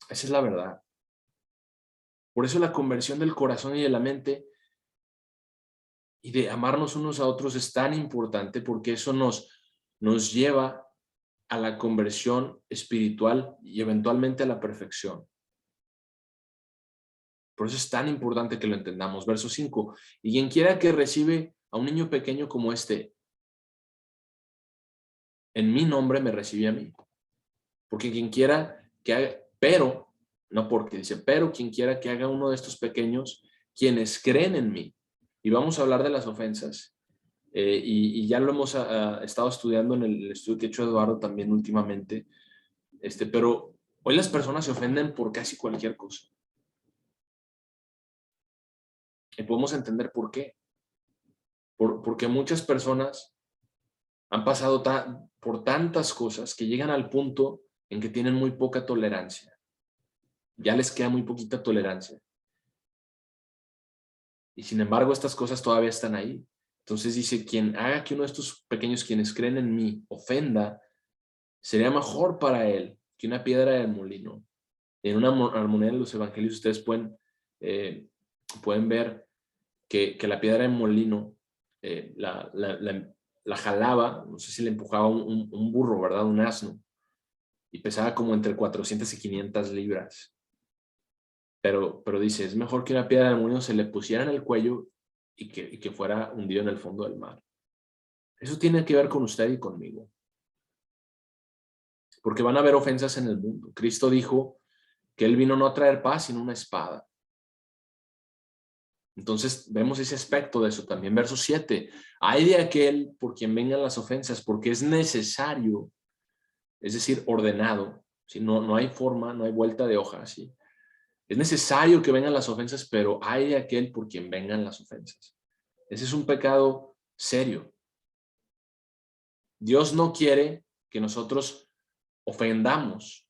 Esa es la verdad. Por eso la conversión del corazón y de la mente y de amarnos unos a otros es tan importante, porque eso nos lleva a la conversión espiritual y eventualmente a la perfección. Por eso es tan importante que lo entendamos. Verso 5. Y quien quiera que recibe a un niño pequeño como este, en mi nombre me recibe a mí. Porque quien quiera que haga, pero, no porque dice, pero quien quiera que haga uno de estos pequeños, quienes creen en mí. Y vamos a hablar de las ofensas. Y ya lo hemos estado estudiando en el estudio que ha hecho Eduardo también últimamente. Pero hoy las personas se ofenden por casi cualquier cosa. Y podemos entender por qué. Porque muchas personas han pasado por tantas cosas que llegan al punto en que tienen muy poca tolerancia. Ya les queda muy poquita tolerancia. Y sin embargo, estas cosas todavía están ahí. Entonces dice, quien haga que uno de estos pequeños, quienes creen en mí, ofenda, sería mejor para él que una piedra del molino. En una armonía de los evangelios ustedes pueden ver que la piedra del molino la jalaba, no sé si le empujaba un burro, ¿verdad? Un asno. Y pesaba como entre 400 y 500 libras. Pero dice, es mejor que una piedra de molino se le pusiera en el cuello y que fuera hundido en el fondo del mar. Eso tiene que ver con usted y conmigo. Porque van a haber ofensas en el mundo. Cristo dijo que Él vino no a traer paz, sino una espada. Entonces vemos ese aspecto de eso también. Verso 7. Hay de aquel por quien vengan las ofensas, porque es necesario, es decir, ordenado. ¿Sí? No hay forma, no hay vuelta de hoja. ¿Sí? Es necesario que vengan las ofensas, pero hay de aquel por quien vengan las ofensas. Ese es un pecado serio. Dios no quiere que nosotros ofendamos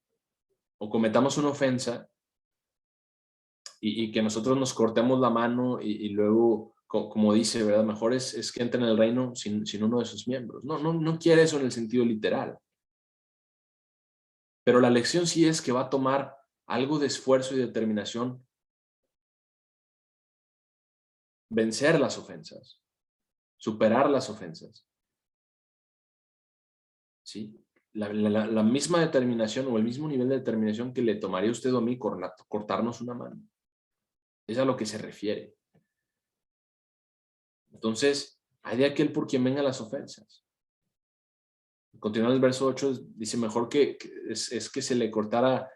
o cometamos una ofensa y que nosotros nos cortemos la mano y luego como dice, ¿verdad? Mejor es que entre en el reino sin uno de sus miembros. No quiere eso en el sentido literal. Pero la lección sí es que va a tomar algo de esfuerzo y determinación vencer las ofensas, superar las ofensas. ¿Sí? La misma determinación o el mismo nivel de determinación que le tomaría usted o a mí cortarnos una mano. Es a lo que se refiere. Entonces, hay de aquel por quien vengan las ofensas. Continuando el verso 8, dice, mejor es que se le cortara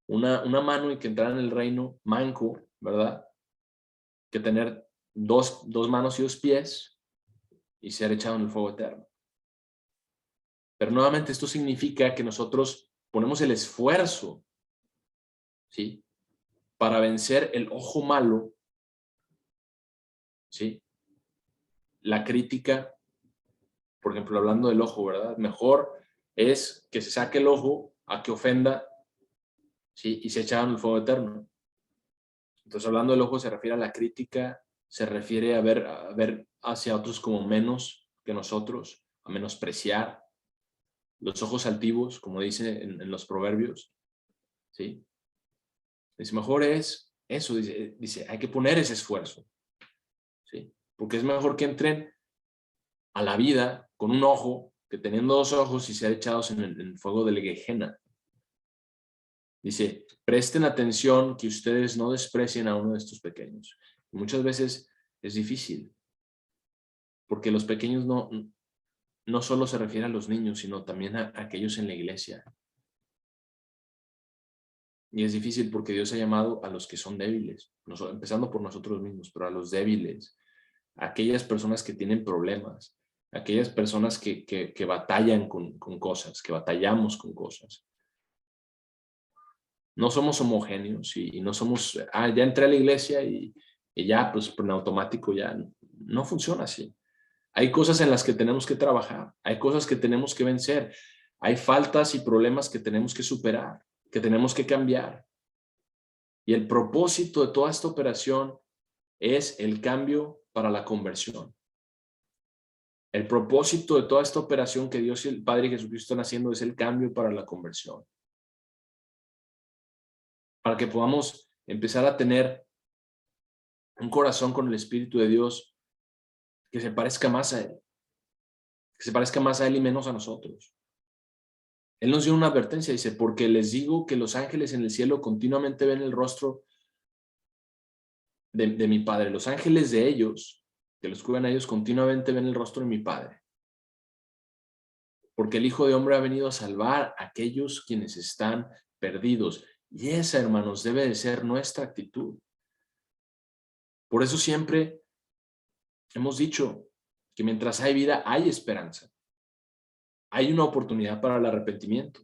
una mano y que entrara en el reino manco, ¿verdad? Que tener dos manos y 2 pies y ser echado en el fuego eterno. Pero nuevamente esto significa que nosotros ponemos el esfuerzo, ¿sí? Para vencer el ojo malo, ¿sí? La crítica, por ejemplo, hablando del ojo, ¿verdad? Mejor es que se saque el ojo a que ofenda, ¿sí? Y se echa en el fuego eterno. Entonces, hablando del ojo se refiere a la crítica, se refiere a ver hacia otros como menos que nosotros, a menospreciar. Los ojos altivos, como dice en los proverbios, ¿sí? Es mejor es eso, dice, hay que poner ese esfuerzo, ¿sí? Porque es mejor que entren a la vida con un ojo que teniendo 2 ojos y ser echados en el fuego del Gehenna. Dice, presten atención que ustedes no desprecien a uno de estos pequeños. Muchas veces es difícil, porque los pequeños no solo se refiere a los niños, sino también a aquellos en la iglesia. Y es difícil porque Dios ha llamado a los que son débiles, empezando por nosotros mismos, pero a los débiles, a aquellas personas que tienen problemas, a aquellas personas que batallan con cosas, que batallamos con cosas. No somos homogéneos y no somos, ya entré a la iglesia y ya, pues en automático ya no funciona así. Hay cosas en las que tenemos que trabajar, hay cosas que tenemos que vencer, hay faltas y problemas que tenemos que superar, que tenemos que cambiar. Y el propósito de toda esta operación es el cambio para la conversión. El propósito de toda esta operación que Dios y el Padre y Jesucristo están haciendo es el cambio para la conversión. Para que podamos empezar a tener un corazón con el Espíritu de Dios que se parezca más a Él, que se parezca más a Él y menos a nosotros. Él nos dio una advertencia, dice, porque les digo que los ángeles en el cielo continuamente ven el rostro de mi Padre. Los ángeles de ellos, que los cuidan a ellos, continuamente ven el rostro de mi Padre. Porque el Hijo de Hombre ha venido a salvar a aquellos quienes están perdidos. Y esa, hermanos, debe de ser nuestra actitud. Por eso siempre hemos dicho que mientras hay vida, hay esperanza. Hay una oportunidad para el arrepentimiento.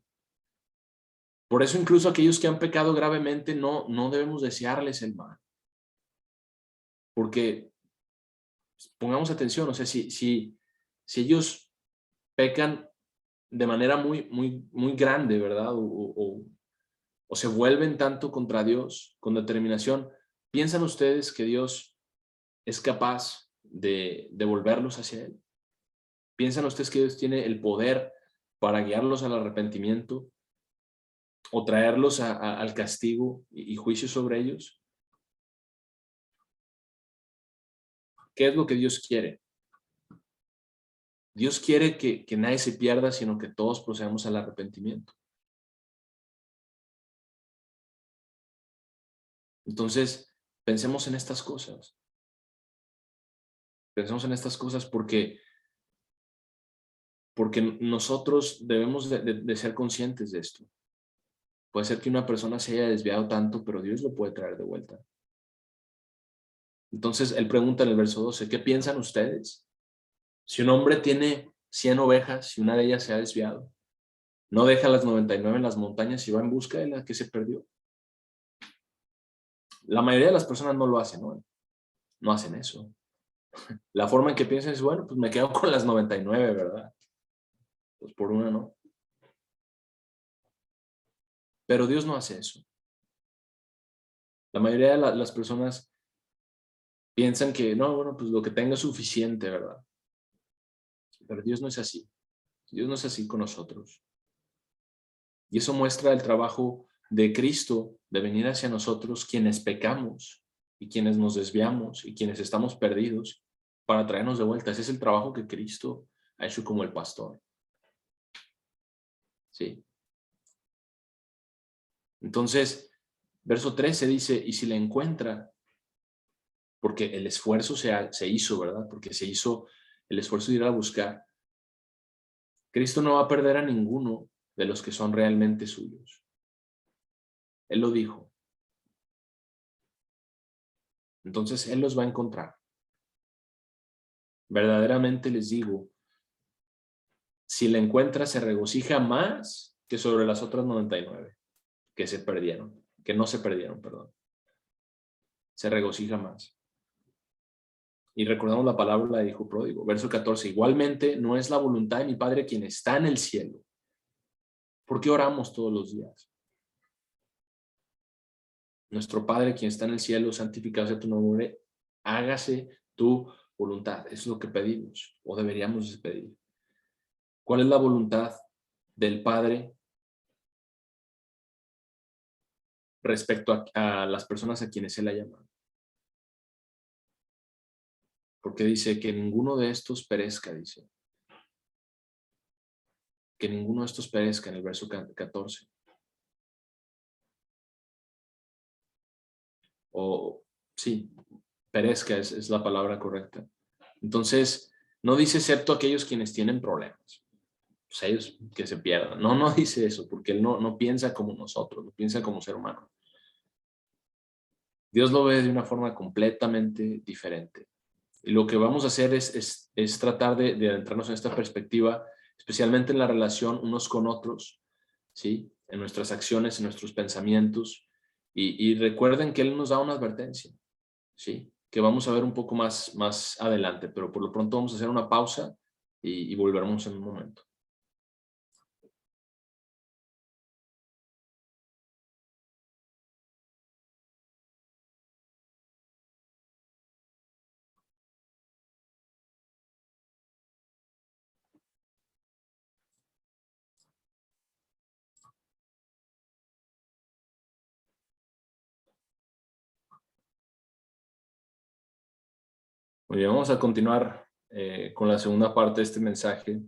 Por eso incluso aquellos que han pecado gravemente no debemos desearles el mal. Porque pongamos atención, o sea, si ellos pecan de manera muy grande, ¿verdad? O se vuelven tanto contra Dios con determinación, ¿piensan ustedes que Dios es capaz de devolverlos hacia Él? ¿Piensan ustedes que Dios tiene el poder para guiarlos al arrepentimiento o traerlos al castigo y juicio sobre ellos? ¿Qué es lo que Dios quiere? Dios quiere que nadie se pierda, sino que todos procedamos al arrepentimiento. Entonces, pensemos en estas cosas. Pensemos en estas cosas porque nosotros debemos de ser conscientes de esto. Puede ser que una persona se haya desviado tanto, pero Dios lo puede traer de vuelta. Entonces, él pregunta en el verso 12, ¿qué piensan ustedes? Si un hombre tiene 100 ovejas y una de ellas se ha desviado, ¿no deja las 99 en las montañas y va en busca de la que se perdió? La mayoría de las personas no lo hacen, ¿no? No hacen eso. La forma en que piensan es, bueno, pues me quedo con las 99, ¿verdad? Pues por una no. Pero Dios no hace eso. La mayoría de las personas piensan que, no, bueno, pues lo que tengo es suficiente, ¿verdad? Pero Dios no es así. Dios no es así con nosotros. Y eso muestra el trabajo de Cristo de venir hacia nosotros, quienes pecamos y quienes nos desviamos y quienes estamos perdidos, para traernos de vuelta. Ese es el trabajo que Cristo ha hecho como el pastor. ¿Sí? Entonces, verso 13 dice, y si la encuentra, porque el esfuerzo se hizo, ¿verdad? Porque se hizo el esfuerzo de ir a buscar. Cristo no va a perder a ninguno de los que son realmente suyos. Él lo dijo. Entonces, Él los va a encontrar. Verdaderamente les digo, si la encuentra, se regocija más que sobre las otras 99 que no se perdieron, perdón. Se regocija más. Y recordamos la palabra de hijo pródigo, verso 14. Igualmente, no es la voluntad de mi Padre quien está en el cielo. ¿Por qué oramos todos los días? Nuestro Padre, quien está en el cielo, santificado sea tu nombre, hágase tu voluntad. Eso es lo que pedimos, o deberíamos pedir. ¿Cuál es la voluntad del Padre respecto a las personas a quienes Él ha llamado? Porque dice que ninguno de estos perezca, dice. Que ninguno de estos perezca en el verso 14. O sí, perezca es la palabra correcta. Entonces, no dice excepto aquellos quienes tienen problemas. Pues ellos que se pierdan. No, no dice eso, porque Él no piensa como nosotros, no piensa como ser humano. Dios lo ve de una forma completamente diferente. Y lo que vamos a hacer es tratar de adentrarnos en esta perspectiva, especialmente en la relación unos con otros, ¿sí? En nuestras acciones, en nuestros pensamientos. Y recuerden que Él nos da una advertencia, ¿sí? Que vamos a ver un poco más adelante, pero por lo pronto vamos a hacer una pausa y volveremos en un momento. Muy bien, vamos a continuar con la segunda parte de este mensaje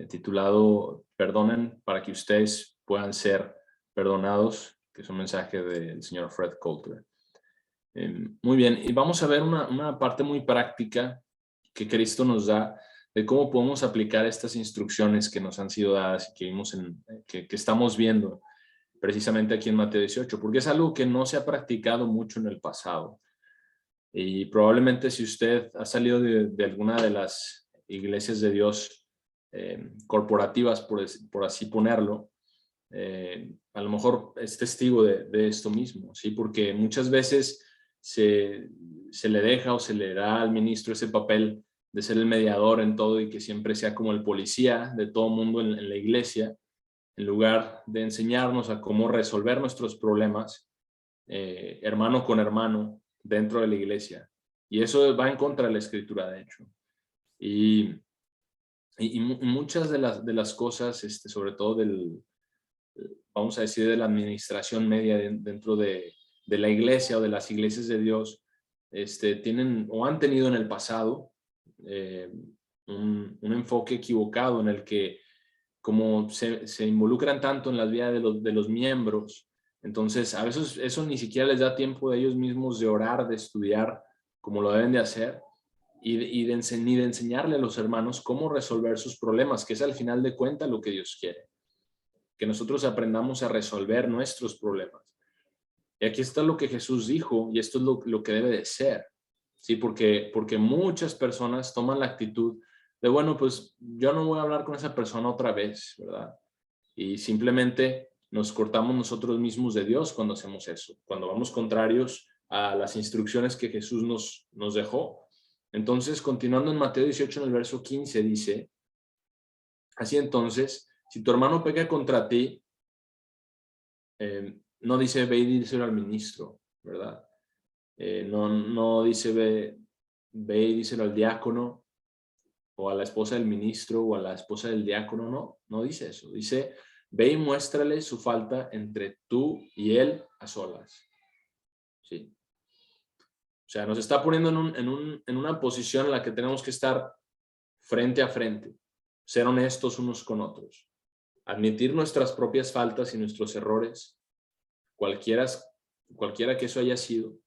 titulado Perdonen para que ustedes puedan ser perdonados, que es un mensaje del señor Fred Coulter. Muy bien, y vamos a ver una parte muy práctica que Cristo nos da de cómo podemos aplicar estas instrucciones que nos han sido dadas y que vimos que estamos viendo precisamente aquí en Mateo 18, porque es algo que no se ha practicado mucho en el pasado. Y probablemente si usted ha salido de alguna de las iglesias de Dios corporativas, por así ponerlo, a lo mejor es testigo de esto mismo, ¿sí? Porque muchas veces se le deja o se le da al ministro ese papel de ser el mediador en todo y que siempre sea como el policía de todo mundo en la iglesia, en lugar de enseñarnos a cómo resolver nuestros problemas, hermano con hermano, dentro de la iglesia. Y eso va en contra de la escritura, de hecho. Y muchas de las cosas, sobre todo vamos a decir, de la administración media dentro de la iglesia o de las iglesias de Dios, tienen o han tenido en el pasado un enfoque equivocado en el que como se involucran tanto en la vida de los miembros, entonces a veces eso ni siquiera les da tiempo de ellos mismos de orar, de estudiar como lo deben de hacer ni de enseñarle a los hermanos cómo resolver sus problemas, que es al final de cuentas lo que Dios quiere, que nosotros aprendamos a resolver nuestros problemas. Y aquí está lo que Jesús dijo, y esto es lo que debe de ser, ¿sí? Porque muchas personas toman la actitud de, bueno, pues yo no voy a hablar con esa persona otra vez, ¿verdad? Y simplemente nos cortamos nosotros mismos de Dios cuando hacemos eso, cuando vamos contrarios a las instrucciones que Jesús nos dejó. Entonces, continuando en Mateo 18, en el verso 15, dice, así entonces, si tu hermano peca contra ti, no dice ve y díselo al ministro, ¿verdad? No dice ve y díselo al diácono o a la esposa del ministro o a la esposa del diácono. No dice eso. Dice, ve y muéstrale su falta entre tú y él a solas. ¿Sí? O sea, nos está poniendo en una posición en la que tenemos que estar frente a frente, ser honestos unos con otros, admitir nuestras propias faltas y nuestros errores, cualquiera que eso haya sido,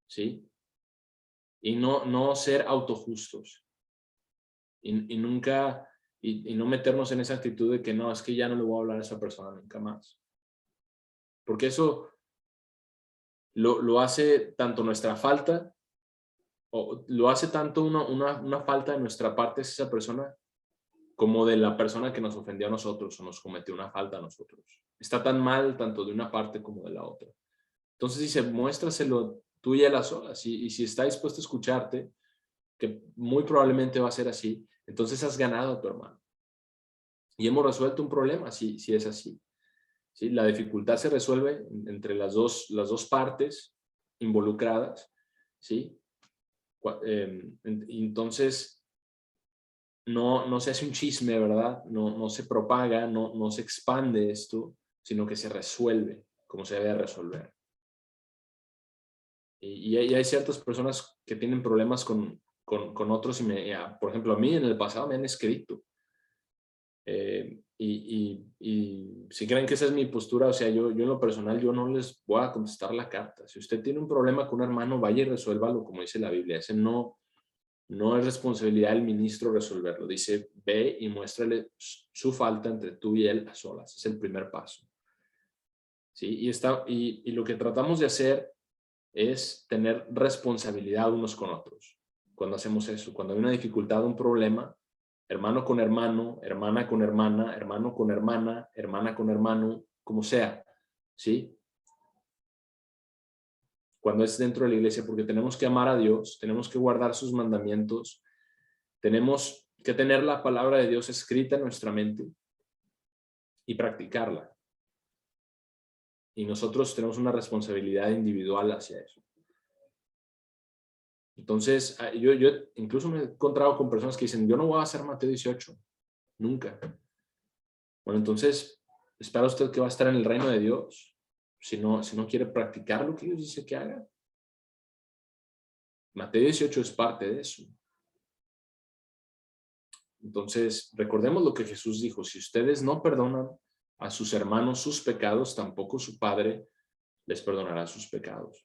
¿sí? Y no ser autojustos y nunca, y no meternos en esa actitud de que no, es que ya no le voy a hablar a esa persona nunca más. Porque eso lo hace tanto nuestra falta, o lo hace tanto una falta de nuestra parte es esa persona, como de la persona que nos ofendió a nosotros o nos cometió una falta a nosotros. Está tan mal tanto de una parte como de la otra. Entonces dice, muéstraselo tú y él a solas. Y si está dispuesto a escucharte, que muy probablemente va a ser así, entonces has ganado a tu hermano. Y hemos resuelto un problema si es así. ¿Sí? La dificultad se resuelve entre las dos partes involucradas. ¿Sí? Entonces, no se hace un chisme, ¿verdad? No se propaga, no se expande esto, sino que se resuelve como se debe resolver. Y hay ciertas personas que tienen problemas con otros por ejemplo, a mí en el pasado me han escrito. Y si creen que esa es mi postura, o sea, yo en lo personal, yo no les voy a contestar la carta. Si usted tiene un problema con un hermano, vaya y resuélvalo, como dice la Biblia. Ese no es responsabilidad del ministro resolverlo. Dice, ve y muéstrale su falta entre tú y él a solas. Es el primer paso. ¿Sí? Y lo que tratamos de hacer es tener responsabilidad unos con otros. Cuando hacemos eso, cuando hay una dificultad, un problema, hermano con hermano, hermana con hermana, hermano con hermana, hermana con hermano, como sea, ¿sí? Cuando es dentro de la iglesia, porque tenemos que amar a Dios, tenemos que guardar sus mandamientos, tenemos que tener la palabra de Dios escrita en nuestra mente y practicarla. Y nosotros tenemos una responsabilidad individual hacia eso. Entonces, yo incluso me he encontrado con personas que dicen, yo no voy a hacer Mateo 18, nunca. Bueno, entonces, ¿espera usted que va a estar en el reino de Dios si no quiere practicar lo que Dios dice que haga? Mateo 18 es parte de eso. Entonces, recordemos lo que Jesús dijo, si ustedes no perdonan a sus hermanos sus pecados, tampoco su Padre les perdonará sus pecados.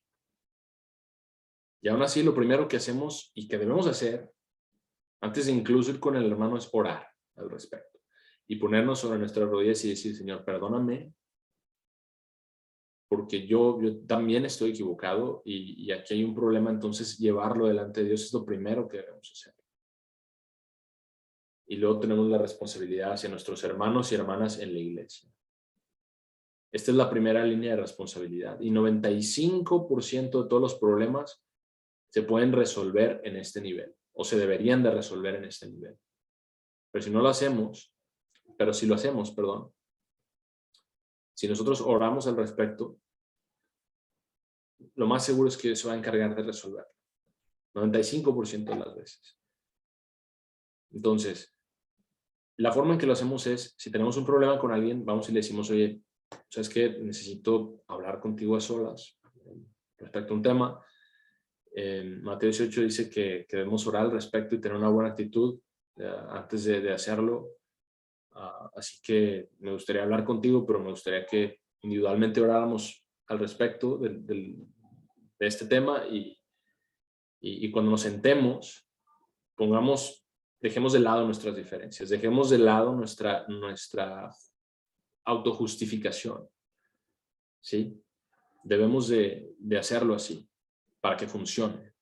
Y aún así, lo primero que hacemos y que debemos hacer, antes de incluso ir con el hermano, es orar al respecto. Y ponernos sobre nuestras rodillas y decir, Señor, perdóname, porque yo también estoy equivocado y aquí hay un problema, entonces llevarlo delante de Dios es lo primero que debemos hacer. Y luego tenemos la responsabilidad hacia nuestros hermanos y hermanas en la iglesia. Esta es la primera línea de responsabilidad. Y 95% de todos los problemas se pueden resolver en este nivel, o se deberían de resolver en este nivel. Pero si no lo hacemos, si lo hacemos, perdón, si nosotros oramos al respecto, lo más seguro es que se va a encargar de resolver. 95% de las veces. Entonces, la forma en que lo hacemos es, si tenemos un problema con alguien, vamos y le decimos, oye, ¿sabes qué? Necesito hablar contigo a solas respecto a un tema. Mateo 18 dice que debemos orar al respecto y tener una buena actitud antes de hacerlo. Así que me gustaría hablar contigo, pero me gustaría que individualmente oráramos al respecto de este tema y cuando nos sentemos, dejemos de lado nuestras diferencias, dejemos de lado nuestra autojustificación, ¿sí? Debemos de hacerlo así, para que funcione,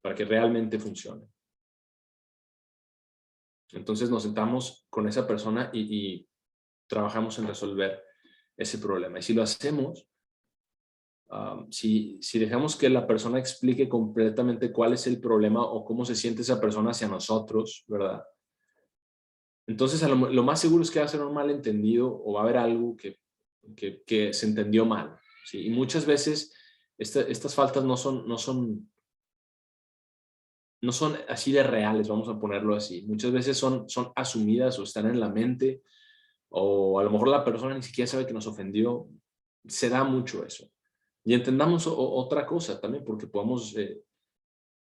para que realmente funcione. Entonces nos sentamos con esa persona y trabajamos en resolver ese problema. Y si lo hacemos, si dejamos que la persona explique completamente cuál es el problema o cómo se siente esa persona hacia nosotros, ¿verdad? Entonces lo más seguro es que va a ser un malentendido o va a haber algo que se entendió mal, ¿sí? Y muchas veces estas faltas no son así de reales, vamos a ponerlo así. Muchas veces son asumidas o están en la mente, o a lo mejor la persona ni siquiera sabe que nos ofendió. Se da mucho eso. Y entendamos otra cosa también, porque podemos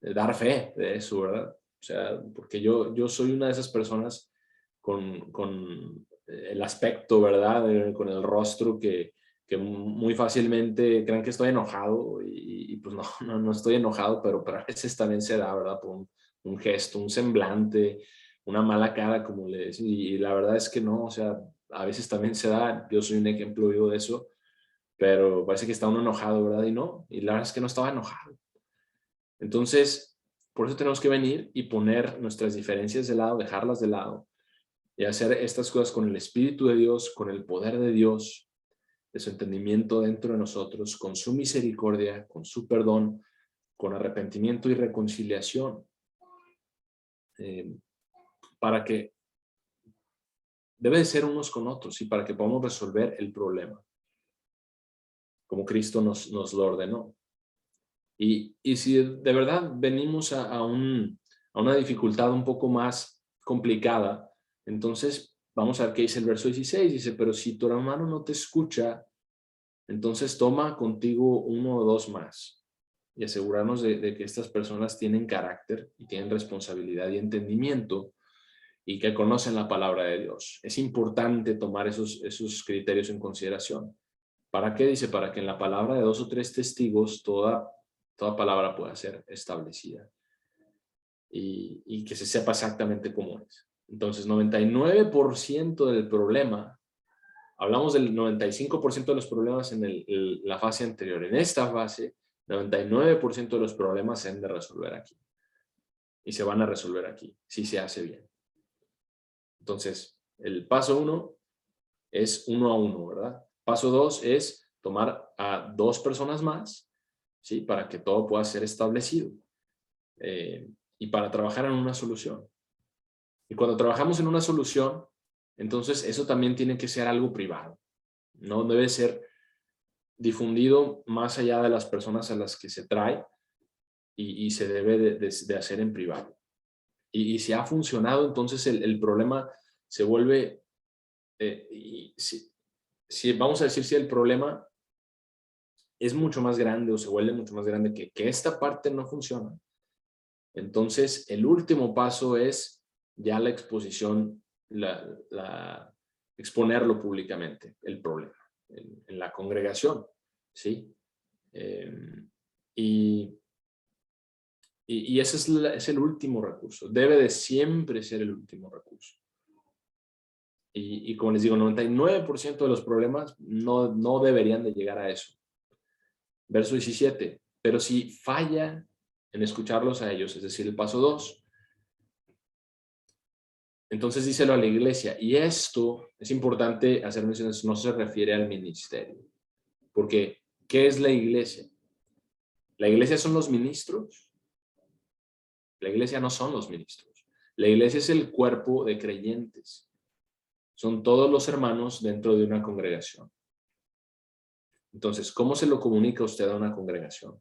dar fe de eso, ¿verdad? O sea, porque yo soy una de esas personas con el aspecto, ¿verdad? Con el rostro que muy fácilmente creen que estoy enojado y pues no estoy enojado, pero a veces también se da, ¿verdad? Por un gesto, un semblante, una mala cara, como le decía, y la verdad es que no, o sea, a veces también se da, yo soy un ejemplo vivo de eso, pero parece que está uno enojado, ¿verdad? Y no, y la verdad es que no estaba enojado. Entonces, por eso tenemos que venir y poner nuestras diferencias de lado, dejarlas de lado y hacer estas cosas con el Espíritu de Dios, con el poder de Dios, de su entendimiento dentro de nosotros, con su misericordia, con su perdón, con arrepentimiento y reconciliación, para que debe de ser unos con otros y para que podamos resolver el problema, como Cristo nos lo ordenó. Y si de verdad venimos a una dificultad un poco más complicada, entonces vamos a ver qué dice el verso 16. Dice, pero si tu hermano no te escucha, entonces toma contigo uno o dos más y asegurarnos de que estas personas tienen carácter y tienen responsabilidad y entendimiento y que conocen la palabra de Dios. Es importante tomar esos criterios en consideración. ¿Para qué? Dice, para que en la palabra de dos o tres testigos toda palabra pueda ser establecida y que se sepa exactamente cómo es. Entonces, 99% del problema, hablamos del 95% de los problemas en la fase anterior. En esta fase, 99% de los problemas se han de resolver aquí y se van a resolver aquí, si se hace bien. Entonces, el paso 1 es 1 a 1, ¿verdad? Paso 2 es tomar a 2 personas más, ¿sí? Para que todo pueda ser establecido y para trabajar en una solución. Y cuando trabajamos en una solución, entonces eso también tiene que ser algo privado. No debe ser difundido más allá de las personas a las que se trae y se debe de hacer en privado. Y si ha funcionado, entonces el problema se vuelve, y si vamos a decir si el problema es mucho más grande o se vuelve mucho más grande que esta parte no funciona, entonces el último paso es ya la exposición, exponerlo públicamente, el problema, en la congregación, ¿sí? Y ese es el último recurso, debe de siempre ser el último recurso. Y como les digo, 99% de los problemas no deberían de llegar a eso. Verso 17, pero si falla en escucharlos a ellos, es decir, el paso 2, entonces díselo a la iglesia. Y esto es importante hacer mención, no se refiere al ministerio. Porque, ¿qué es la iglesia? ¿La iglesia son los ministros? La iglesia no son los ministros. La iglesia es el cuerpo de creyentes. Son todos los hermanos dentro de una congregación. Entonces, ¿cómo se lo comunica usted a una congregación?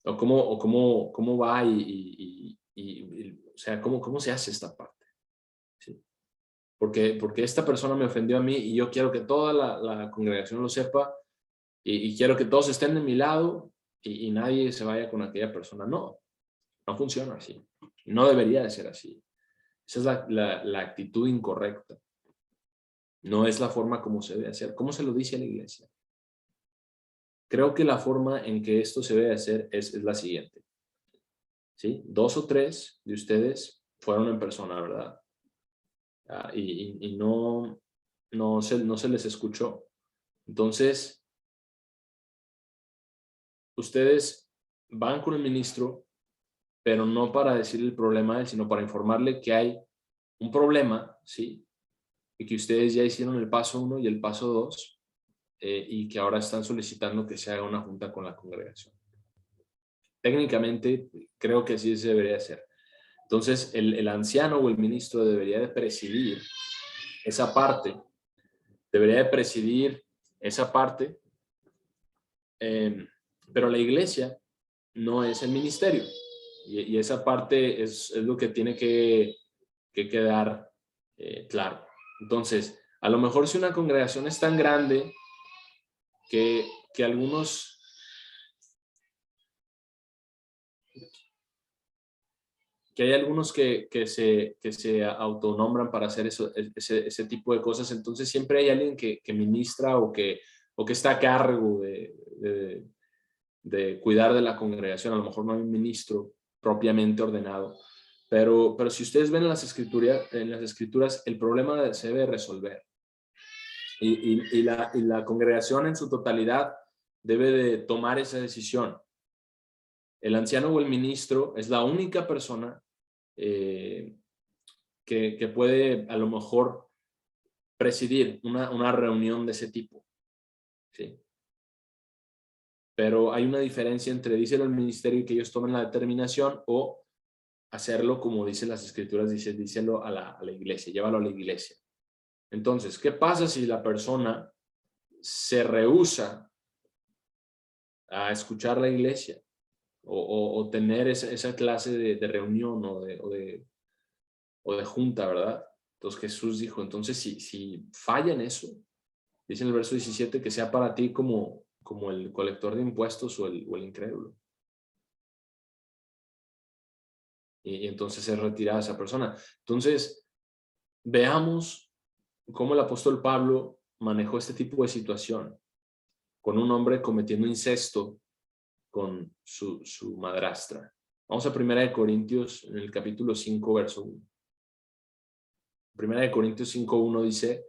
¿O cómo va o sea, cómo se hace esta parte? ¿Sí? Porque esta persona me ofendió a mí y yo quiero que toda la congregación lo sepa y quiero que todos estén de mi lado y nadie se vaya con aquella persona. No funciona así. No debería de ser así. Esa es la actitud incorrecta. No es la forma como se debe hacer. ¿Cómo se lo dice a la iglesia? Creo que la forma en que esto se debe hacer es la siguiente. ¿Sí? 2 o 3 de ustedes fueron en persona, ¿verdad? Y no se les escuchó. Entonces, ustedes van con el ministro, pero no para decirle el problema a él, sino para informarle que hay un problema, ¿sí? Y que ustedes ya hicieron el paso 1 y el paso 2, y que ahora están solicitando que se haga una junta con la congregación. Técnicamente, creo que así se debería hacer. Entonces, el anciano o el ministro debería de presidir esa parte, Pero la iglesia no es el ministerio. Y esa parte es lo que tiene que quedar claro. Entonces, a lo mejor si una congregación es tan grande que algunos que hay algunos que se autonombran para hacer ese tipo de cosas, entonces siempre hay alguien que ministra o que está a cargo de cuidar de la congregación. A lo mejor no hay un ministro propiamente ordenado, pero si ustedes ven en las escrituras, el problema se debe resolver. Y la congregación en su totalidad debe de tomar esa decisión. El anciano o el ministro es la única persona que puede a lo mejor presidir una reunión de ese tipo, ¿sí? Pero hay una diferencia entre díselo al ministerio y que ellos tomen la determinación, o hacerlo como dicen las escrituras, díselo a la iglesia, llévalo a la iglesia. Entonces, ¿qué pasa si la persona se rehúsa a escuchar la iglesia o tener esa clase de reunión o de junta, ¿verdad? Entonces Jesús dijo, entonces si falla en eso, dice en el verso 17, que sea para ti como el colector de impuestos o el incrédulo. Y entonces se retira esa persona. Entonces, veamos cómo el apóstol Pablo manejó este tipo de situación con un hombre cometiendo incesto con su madrastra. Vamos a 1 Corintios, en el capítulo 5, verso 1. 1 Corintios 5:1 dice: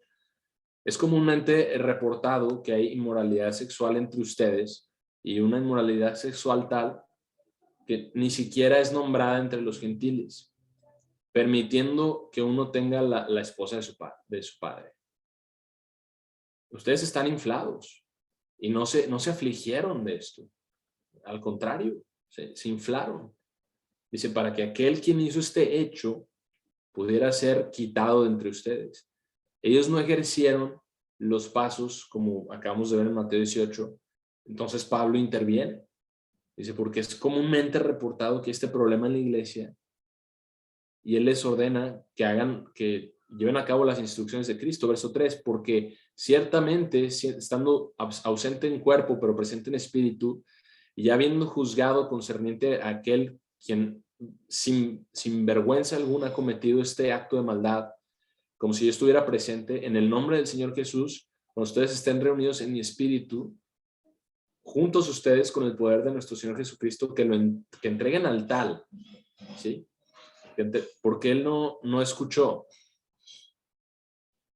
es comúnmente reportado que hay inmoralidad sexual entre ustedes, y una inmoralidad sexual tal que ni siquiera es nombrada entre los gentiles, permitiendo que uno tenga la esposa de su padre. Ustedes están inflados y no se afligieron de esto. Al contrario, se inflaron. Dice, para que aquel quien hizo este hecho pudiera ser quitado de entre ustedes. Ellos no ejercieron los pasos como acabamos de ver en Mateo 18. Entonces Pablo interviene. Dice, porque es comúnmente reportado que este problema en la iglesia, y él les ordena que lleven a cabo las instrucciones de Cristo. Verso 3, porque ciertamente, estando ausente en cuerpo, pero presente en espíritu, y ya habiendo juzgado concerniente a aquel quien sin vergüenza alguna ha cometido este acto de maldad, como si yo estuviera presente, en el nombre del Señor Jesús, cuando ustedes estén reunidos en mi espíritu, juntos ustedes con el poder de nuestro Señor Jesucristo, que entreguen al tal, ¿sí? Porque él no escuchó.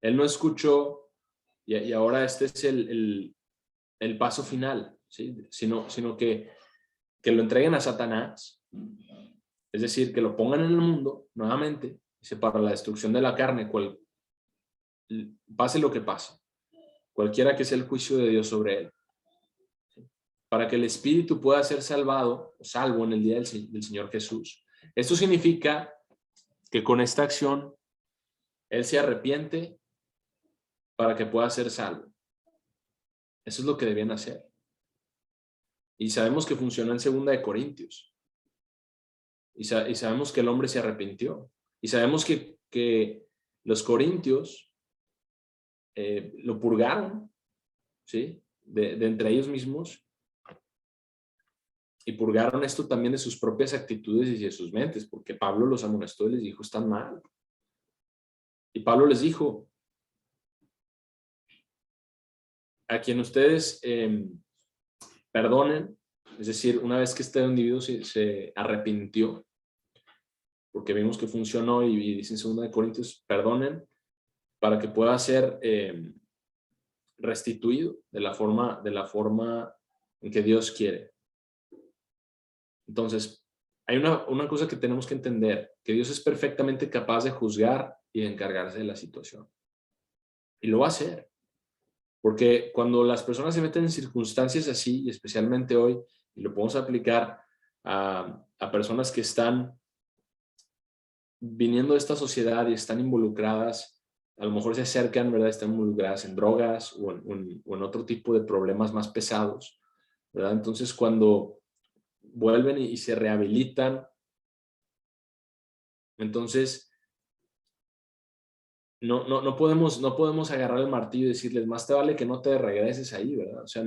Él no escuchó, y ahora este es el paso final, ¿sí? Sino que lo entreguen a Satanás, es decir, que lo pongan en el mundo nuevamente, dice, para la destrucción de la carne, pase lo que pase, cualquiera que sea el juicio de Dios sobre él, ¿sí? Para que el espíritu pueda ser salvo en el día del Señor Jesús. Esto significa que con esta acción él se arrepiente para que pueda ser salvo. Eso es lo que debían hacer. Y sabemos que funcionó en 2 Corintios. Y sabemos que el hombre se arrepintió. Y sabemos que los corintios lo purgaron, ¿sí? De entre ellos mismos. Y purgaron esto también de sus propias actitudes y de sus mentes, porque Pablo los amonestó y les dijo, están mal. Y Pablo les dijo, a quien ustedes perdonen, es decir, una vez que este individuo se arrepintió, porque vimos que funcionó, y dice en 2 Corintios, perdonen para que pueda ser restituido de la forma en que Dios quiere. Entonces, hay una cosa que tenemos que entender, que Dios es perfectamente capaz de juzgar y de encargarse de la situación. Y lo va a hacer. Porque cuando las personas se meten en circunstancias así, y especialmente hoy, y lo podemos aplicar a personas que están viniendo de esta sociedad y están involucradas, a lo mejor se acercan, ¿verdad? Están involucradas en drogas o en otro tipo de problemas más pesados. ¿verdad? Entonces, cuando vuelven y se rehabilitan, entonces no podemos agarrar el martillo y decirles, más te vale que no te regreses ahí, ¿verdad? O sea,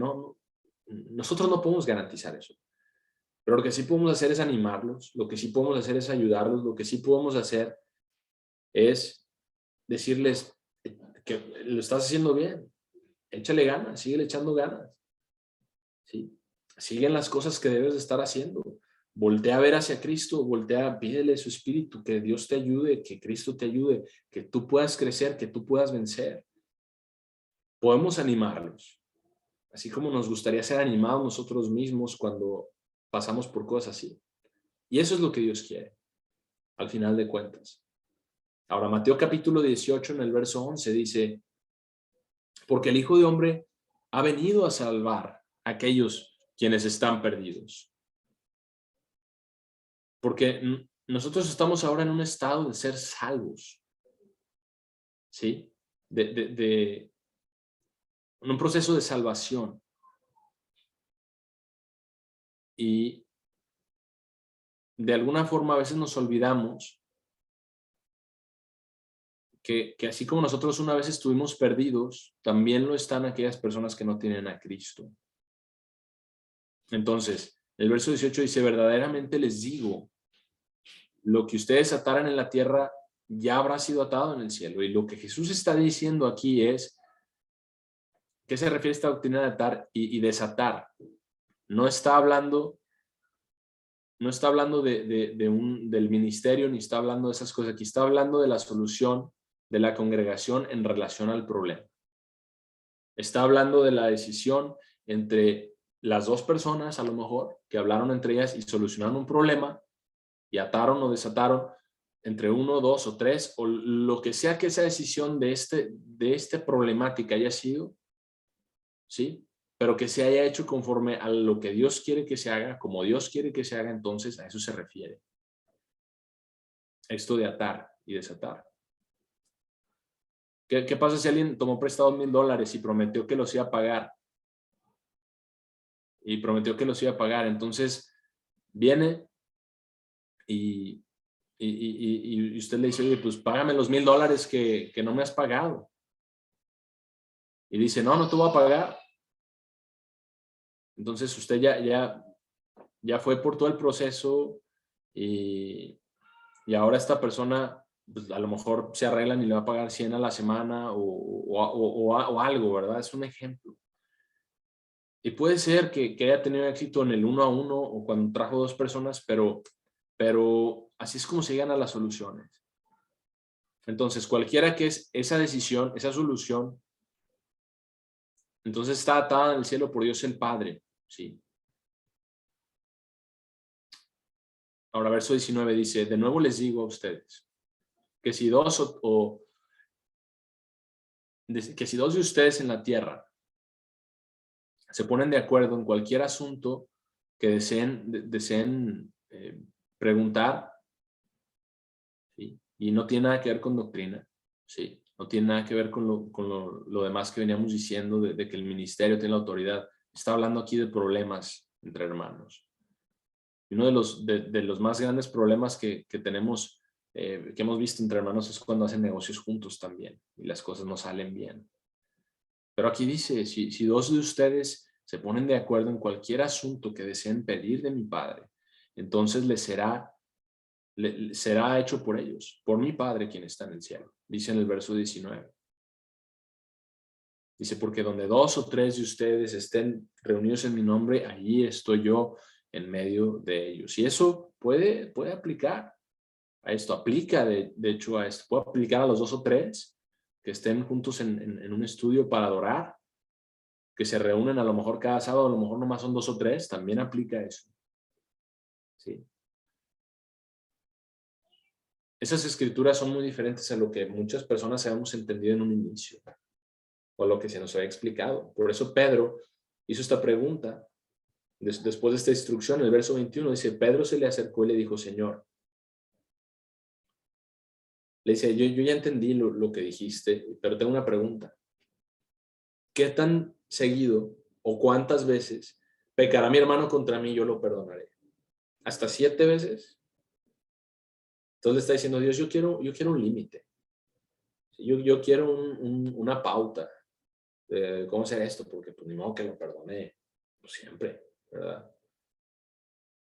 nosotros no podemos garantizar eso. Pero lo que sí podemos hacer es animarlos, lo que sí podemos hacer es ayudarlos, lo que sí podemos hacer es decirles que lo estás haciendo bien, échale ganas, síguele echando ganas, ¿sí? Siguen las cosas que debes de estar haciendo. Voltea a ver hacia Cristo, voltea, pídele su espíritu, que Dios te ayude, que Cristo te ayude, que tú puedas crecer, que tú puedas vencer. Podemos animarlos, así como nos gustaría ser animados nosotros mismos cuando pasamos por cosas así. Y eso es lo que Dios quiere, al final de cuentas. Ahora, Mateo capítulo 18, en el verso 11, dice, porque el Hijo de Hombre ha venido a salvar a aquellos quienes están perdidos. Porque nosotros estamos ahora en un estado de ser salvos, ¿sí? En un proceso de salvación. Y de alguna forma a veces nos olvidamos que así como nosotros una vez estuvimos perdidos, también lo están aquellas personas que no tienen a Cristo. Entonces, el verso 18 dice, verdaderamente les digo, lo que ustedes ataran en la tierra ya habrá sido atado en el cielo. Y lo que Jesús está diciendo aquí es, ¿qué se refiere a esta doctrina de atar y desatar? No está hablando, del ministerio, ni está hablando de esas cosas. Aquí está hablando de la solución de la congregación en relación al problema. Está hablando de la decisión entre las dos personas, a lo mejor, que hablaron entre ellas y solucionaron un problema y ataron o desataron entre uno, dos o tres, o lo que sea que esa decisión de esta problemática haya sido, ¿sí? Pero que se haya hecho conforme a lo que Dios quiere que se haga, como Dios quiere que se haga, entonces a eso se refiere. Esto de atar y desatar. ¿Qué pasa si alguien tomó prestado $1,000 y prometió que los iba a pagar? Y prometió que los iba a pagar. Entonces viene y usted le dice, oye, pues págame los $1,000 que no me has pagado. Y dice, no te voy a pagar. Entonces usted ya fue por todo el proceso y ahora esta persona, pues a lo mejor se arreglan y le va a pagar 100 a la semana o algo, ¿verdad? Es un ejemplo. Y puede ser que haya tenido éxito en el 1-a-1 o cuando trajo dos personas, pero así es como se llegan a las soluciones. Entonces, cualquiera que es esa decisión, esa solución, entonces está atada en el cielo por Dios el Padre, ¿sí? Ahora, verso 19 dice, de nuevo les digo a ustedes, que si dos de ustedes en la tierra se ponen de acuerdo en cualquier asunto que deseen preguntar, ¿sí? Y no tiene nada que ver con doctrina, ¿sí? No tiene nada que ver con lo demás que veníamos diciendo de que el ministerio tiene la autoridad. Está hablando aquí de problemas entre hermanos. Y uno de los más grandes problemas que tenemos, que hemos visto entre hermanos, es cuando hacen negocios juntos también y las cosas no salen bien. Pero aquí dice, si dos de ustedes se ponen de acuerdo en cualquier asunto que deseen pedir de mi Padre, entonces les será hecho por ellos, por mi Padre quien está en el cielo. Dice en el verso 19. Dice, porque donde dos o tres de ustedes estén reunidos en mi nombre, allí estoy yo en medio de ellos. Y eso puede aplicar a esto, aplica de hecho a esto, puede aplicar a los dos o tres que estén juntos en un estudio para adorar, que se reúnen a lo mejor cada sábado, a lo mejor nomás son dos o tres, también aplica eso. ¿Sí? Esas escrituras son muy diferentes a lo que muchas personas habíamos entendido en un inicio, o a lo que se nos había explicado. Por eso Pedro hizo esta pregunta. Después de esta instrucción, el verso 21 dice, Pedro se le acercó y le dijo, Señor, le dice, yo ya entendí lo que dijiste, pero tengo una pregunta. ¿Qué tan seguido o cuántas veces pecará mi hermano contra mí, yo lo perdonaré. ¿Hasta 7 veces? Entonces le está diciendo Dios, yo quiero un límite. Yo quiero una pauta de cómo hacer esto, porque pues ni modo que lo perdone pues, siempre, ¿verdad?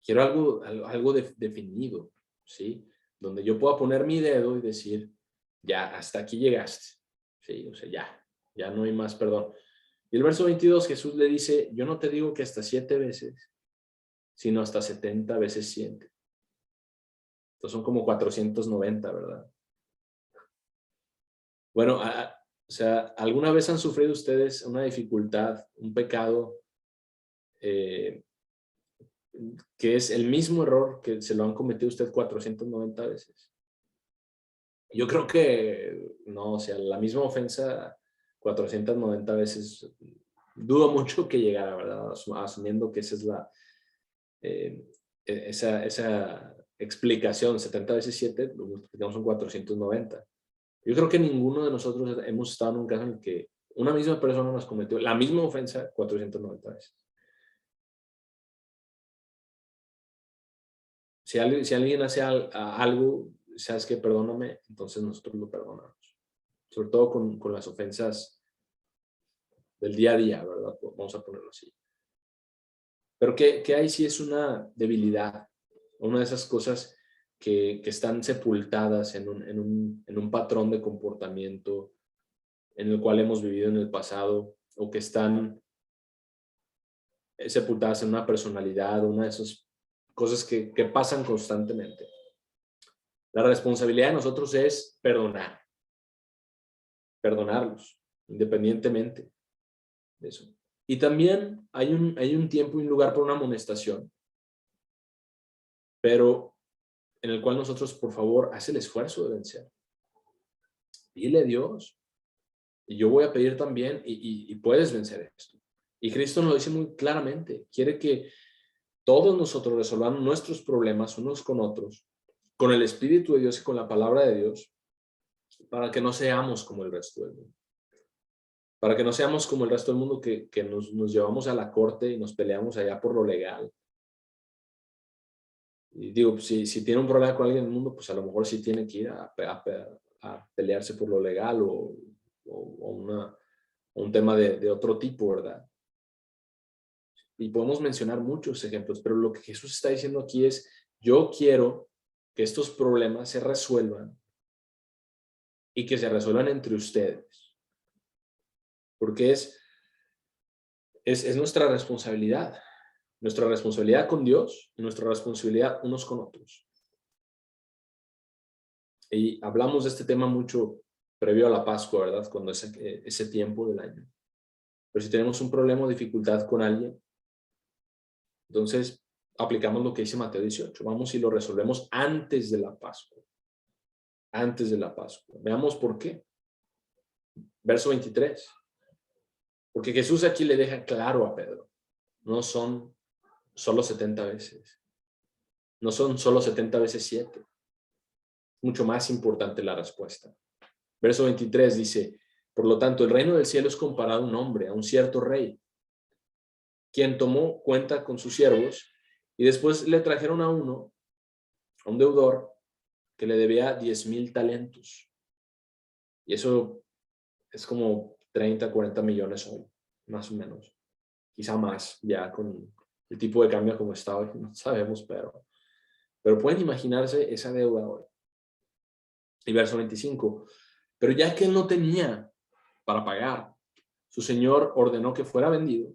Quiero algo definido, ¿sí? Donde yo pueda poner mi dedo y decir, ya, hasta aquí llegaste, ¿sí? O sea, ya no hay más perdón. Y el verso 22, Jesús le dice, yo no te digo que hasta 7 veces, sino hasta 70 veces 7. Entonces son como 490, ¿verdad? Bueno, o sea, ¿alguna vez han sufrido ustedes una dificultad, un pecado, que es el mismo error que se lo han cometido usted 490 veces? Yo creo que no, o sea, la misma ofensa 490 veces, dudo mucho que llegara, ¿verdad? Asumiendo que esa es esa explicación, 70 veces 7, lo multiplicamos en 490. Yo creo que ninguno de nosotros hemos estado en un caso en el que una misma persona nos cometió la misma ofensa 490 veces. Si alguien hace algo, sabes que perdóname, entonces nosotros lo perdonamos. Sobre todo con las ofensas del día a día, ¿verdad? Vamos a ponerlo así. Pero ¿qué hay si es una debilidad? Una de esas cosas que están sepultadas en un patrón de comportamiento en el cual hemos vivido en el pasado, o que están sepultadas en una personalidad, una de esas cosas que pasan constantemente. La responsabilidad de nosotros es perdonarlos, independientemente de eso. Y también hay un tiempo y un lugar para una amonestación, pero en el cual nosotros, por favor, haz el esfuerzo de vencer. Dile a Dios, y yo voy a pedir también, y puedes vencer esto. Y Cristo nos lo dice muy claramente, quiere que todos nosotros resolvamos nuestros problemas unos con otros, con el Espíritu de Dios y con la palabra de Dios, para que no seamos como el resto del mundo. Para que no seamos como el resto del mundo que nos llevamos a la corte y nos peleamos allá por lo legal. Y digo, si tiene un problema con alguien en el mundo, pues a lo mejor sí tiene que ir a pelearse por lo legal o un tema de otro tipo, ¿verdad? Y podemos mencionar muchos ejemplos, pero lo que Jesús está diciendo aquí es, yo quiero que estos problemas se resuelvan y que se resuelvan entre ustedes, porque es nuestra responsabilidad con Dios y nuestra responsabilidad unos con otros. Y hablamos de este tema mucho previo a la Pascua, ¿verdad? Cuando es ese tiempo del año. Pero si tenemos un problema o dificultad con alguien, entonces aplicamos lo que dice Mateo 18. Vamos y lo resolvemos antes de la Pascua. Antes de la Pascua. Veamos por qué. Verso 23. Porque Jesús aquí le deja claro a Pedro. No son solo 70 veces. No son solo 70 veces 7. Mucho más importante la respuesta. Verso 23 dice, por lo tanto, el reino del cielo es comparado a un hombre, a un cierto rey, quien tomó cuenta con sus siervos y después le trajeron a un deudor, que le debía 10,000 talentos. Y eso es como 30, 40 millones hoy, más o menos. Quizá más, ya con el tipo de cambio como está hoy, no sabemos, pero pueden imaginarse esa deuda hoy. Y verso 25, pero ya que él no tenía para pagar, su señor ordenó que fuera vendido,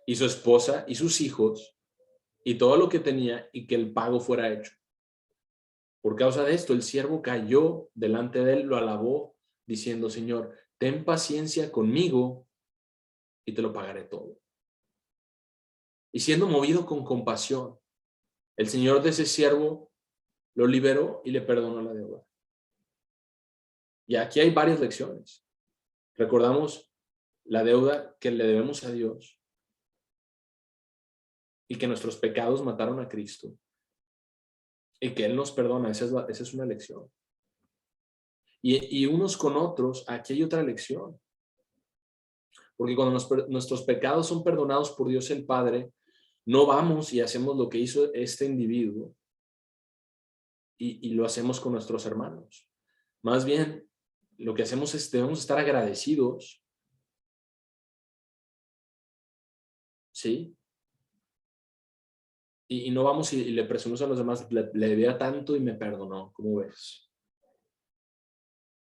y su esposa y sus hijos, y todo lo que tenía, y que el pago fuera hecho. Por causa de esto, el siervo cayó delante de él, lo alabó, diciendo, Señor, ten paciencia conmigo, y te lo pagaré todo. Y siendo movido con compasión, el señor de ese siervo lo liberó y le perdonó la deuda. Y aquí hay varias lecciones. Recordamos la deuda que le debemos a Dios y que nuestros pecados mataron a Cristo y que Él nos perdona. Esa es una lección. Y unos con otros, aquí hay otra lección. Porque cuando nuestros pecados son perdonados por Dios el Padre, No vamos y hacemos lo que hizo este individuo y lo hacemos con nuestros hermanos. Más bien, lo que hacemos es debemos estar agradecidos, ¿sí? Y no vamos y le presumimos a los demás, le debía tanto y me perdonó. ¿Cómo ves?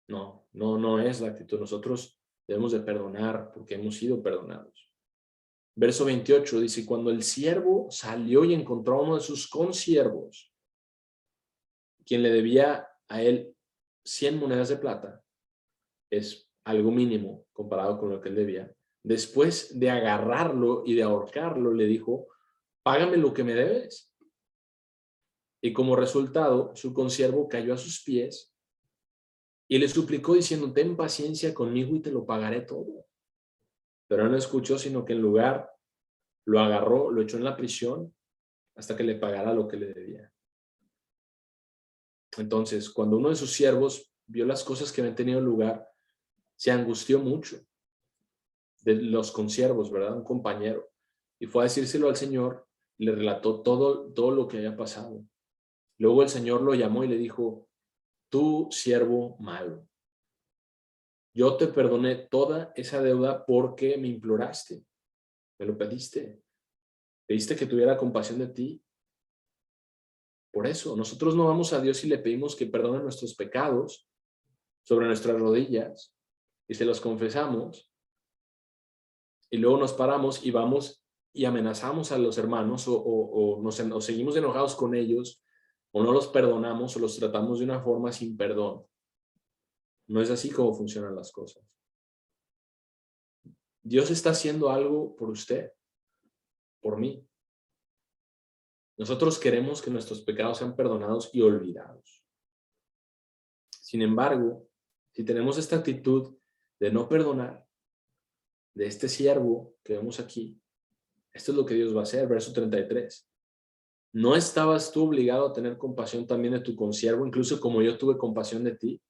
No es la actitud. Nosotros debemos de perdonar porque hemos sido perdonados. Verso 28 dice, cuando el siervo salió y encontró a uno de sus consiervos, quien le debía a él 100 monedas de plata, es algo mínimo comparado con lo que él debía. Después de agarrarlo y de ahorcarlo, le dijo, págame lo que me debes. Y como resultado, su consiervo cayó a sus pies y le suplicó diciendo, ten paciencia conmigo y te lo pagaré todo. Pero él no escuchó, sino que en lugar lo agarró, lo echó en la prisión hasta que le pagara lo que le debía. Entonces, cuando uno de sus siervos vio las cosas que habían tenido lugar, se angustió mucho de los consiervos, ¿verdad? Un compañero. Y fue a decírselo al Señor, y le relató todo lo que había pasado. Luego el Señor lo llamó y le dijo, tú, siervo malo, yo te perdoné toda esa deuda porque me imploraste, me lo pediste que tuviera compasión de ti. Por eso, nosotros no vamos a Dios y le pedimos que perdone nuestros pecados sobre nuestras rodillas y se los confesamos y luego nos paramos y vamos y amenazamos a los hermanos o seguimos enojados con ellos o no los perdonamos o los tratamos de una forma sin perdón. No es así como funcionan las cosas. Dios está haciendo algo por usted, por mí. Nosotros queremos que nuestros pecados sean perdonados y olvidados. Sin embargo, si tenemos esta actitud de no perdonar, de este siervo que vemos aquí, esto es lo que Dios va a hacer, verso 33. ¿No estabas tú obligado a tener compasión también de tu consiervo, incluso como yo tuve compasión de ti?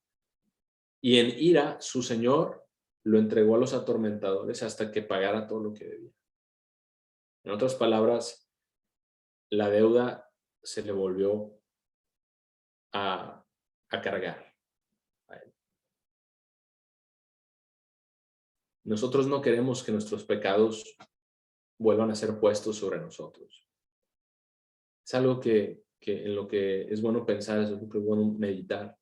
Y en ira, su señor lo entregó a los atormentadores hasta que pagara todo lo que debía. En otras palabras, la deuda se le volvió a cargar a él. Nosotros no queremos que nuestros pecados vuelvan a ser puestos sobre nosotros. Es algo que en lo que es bueno pensar, es algo que es bueno meditar.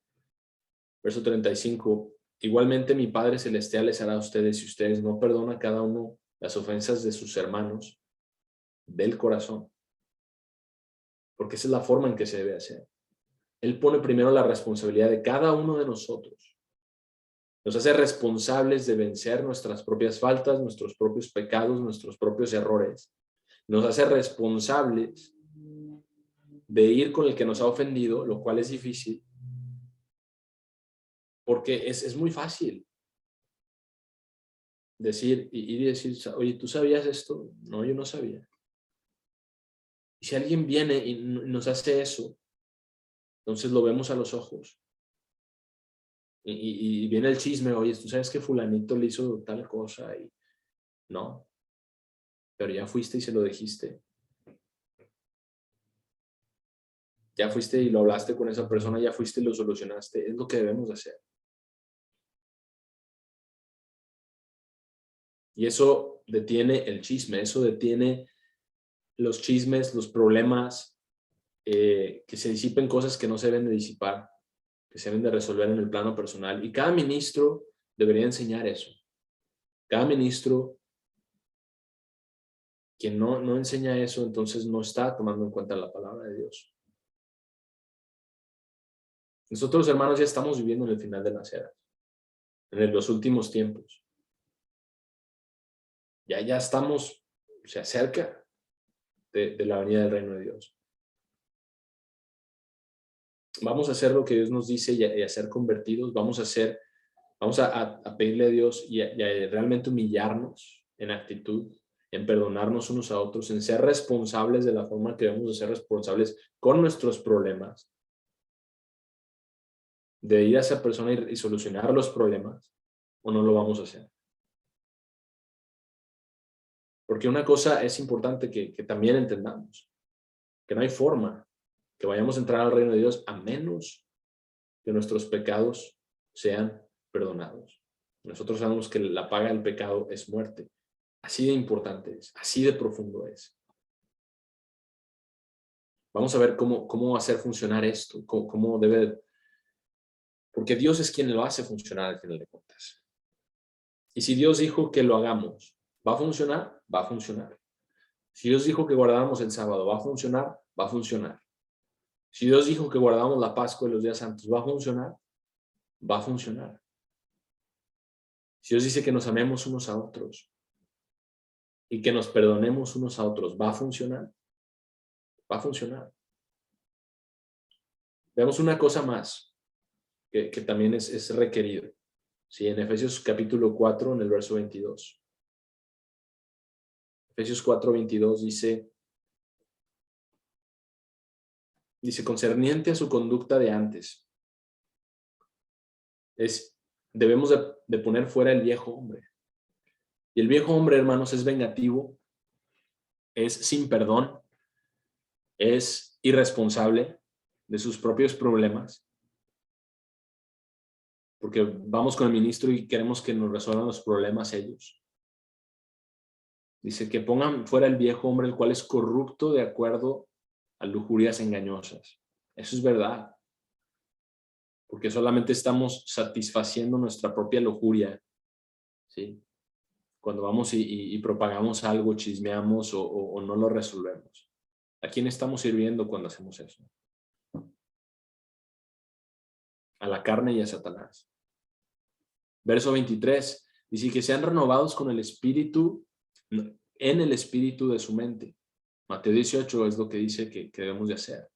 Verso 35. Igualmente mi Padre Celestial les hará a ustedes si ustedes no perdonan a cada uno las ofensas de sus hermanos del corazón. Porque esa es la forma en que se debe hacer. Él pone primero la responsabilidad de cada uno de nosotros. Nos hace responsables de vencer nuestras propias faltas, nuestros propios pecados, nuestros propios errores. Nos hace responsables de ir con el que nos ha ofendido, lo cual es difícil, porque es muy fácil decir y decir, oye, ¿tú sabías esto? No, yo no sabía. Y si alguien viene y nos hace eso, entonces lo vemos a los ojos. Y viene el chisme, oye, ¿tú sabes que fulanito le hizo tal cosa? Y no, pero ya fuiste y se lo dijiste. Ya fuiste y lo hablaste con esa persona, ya fuiste y lo solucionaste. Es lo que debemos hacer. Y eso detiene el chisme, eso detiene los chismes, los problemas, que se disipen cosas que no se deben de disipar, que se deben de resolver en el plano personal. Y cada ministro debería enseñar eso. Cada ministro, quien no enseña eso, entonces no está tomando en cuenta la palabra de Dios. Nosotros, hermanos, ya estamos viviendo en el final de las eras, en los últimos tiempos. Ya estamos, se acerca de la venida del reino de Dios. Vamos a hacer lo que Dios nos dice y a ser convertidos. Vamos a pedirle a Dios y a realmente humillarnos en actitud, en perdonarnos unos a otros, en ser responsables de la forma que debemos de ser responsables con nuestros problemas, de ir a esa persona y solucionar los problemas, o no lo vamos a hacer. Porque una cosa es importante que también entendamos, que no hay forma que vayamos a entrar al reino de Dios a menos que nuestros pecados sean perdonados. Nosotros sabemos que la paga del pecado es muerte. Así de importante es, así de profundo es. Vamos a ver cómo hacer funcionar esto, cómo debe, porque Dios es quien lo hace funcionar al final de cuentas. Y si Dios dijo que lo hagamos, ¿va a funcionar? Va a funcionar. Si Dios dijo que guardáramos el sábado, ¿va a funcionar? Va a funcionar. Si Dios dijo que guardáramos la Pascua y los días santos, ¿va a funcionar? Va a funcionar. Si Dios dice que nos amemos unos a otros y que nos perdonemos unos a otros, ¿va a funcionar? Va a funcionar. Veamos una cosa más que también es requerido. Sí, en Efesios capítulo 4, en el verso 22. Efesios 4, 22 dice, concerniente a su conducta de antes, debemos de poner fuera el viejo hombre. Y el viejo hombre, hermanos, es vengativo, es sin perdón, es irresponsable de sus propios problemas, porque vamos con el ministro y queremos que nos resuelvan los problemas ellos. Dice que pongan fuera el viejo hombre, el cual es corrupto de acuerdo a lujurias engañosas. Eso es verdad, porque solamente estamos satisfaciendo nuestra propia lujuria, ¿sí? Cuando vamos y propagamos algo, chismeamos o no lo resolvemos. ¿A quién estamos sirviendo cuando hacemos eso? A la carne y a Satanás. Verso 23, dice que sean renovados con el espíritu, en el espíritu de su mente. Mateo 18 es lo que dice que debemos de hacer.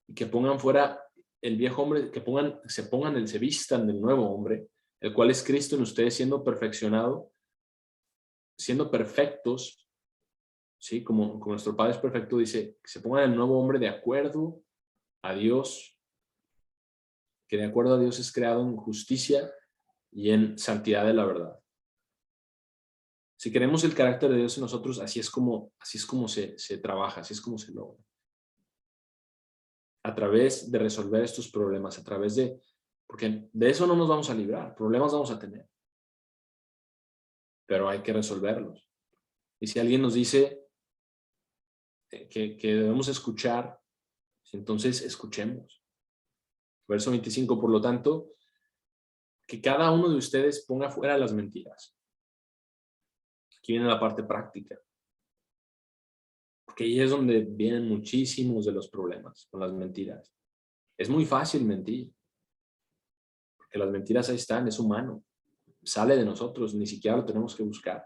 Y que pongan fuera el viejo hombre, se vistan del nuevo hombre, el cual es Cristo en ustedes, siendo perfeccionado, siendo perfectos, ¿sí? Como nuestro Padre es perfecto, dice que se pongan el nuevo hombre de acuerdo a Dios, que de acuerdo a Dios es creado en justicia y en santidad de la verdad. Si queremos el carácter de Dios en nosotros, así es como se trabaja, así es como se logra. A través de resolver estos problemas, porque de eso no nos vamos a librar, problemas vamos a tener, pero hay que resolverlos. Y si alguien nos dice que debemos escuchar, entonces escuchemos. Verso 25, por lo tanto, que cada uno de ustedes ponga fuera las mentiras. Aquí viene la parte práctica. Porque ahí es donde vienen muchísimos de los problemas con las mentiras. Es muy fácil mentir. Porque las mentiras ahí están, es humano. Sale de nosotros, ni siquiera lo tenemos que buscar.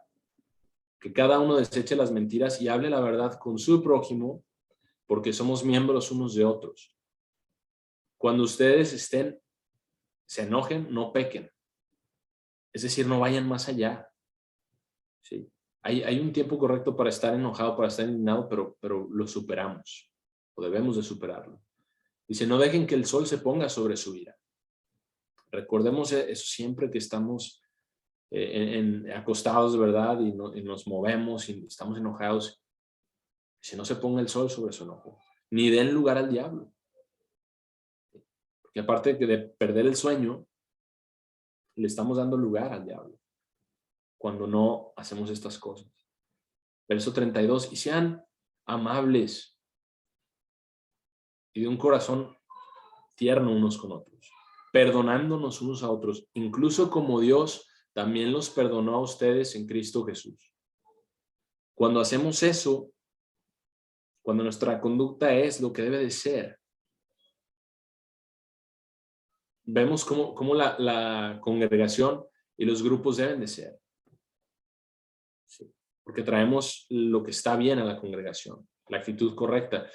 Que cada uno deseche las mentiras y hable la verdad con su prójimo, porque somos miembros unos de otros. Cuando ustedes se enojen, no pequen. Es decir, no vayan más allá. ¿Sí? Hay un tiempo correcto para estar enojado, para estar indignado, pero lo superamos. O debemos de superarlo. Dice, no dejen que el sol se ponga sobre su ira. Recordemos eso siempre que estamos acostados de verdad y nos movemos y estamos enojados. Si no se ponga el sol sobre su enojo, ni den lugar al diablo. Porque aparte de perder el sueño, le estamos dando lugar al diablo cuando no hacemos estas cosas. Verso 32, y sean amables y de un corazón tierno unos con otros, perdonándonos unos a otros, incluso como Dios también los perdonó a ustedes en Cristo Jesús. Cuando hacemos eso, cuando nuestra conducta es lo que debe de ser, vemos cómo la congregación y los grupos deben de ser. Sí, porque traemos lo que está bien a la congregación, la actitud correcta.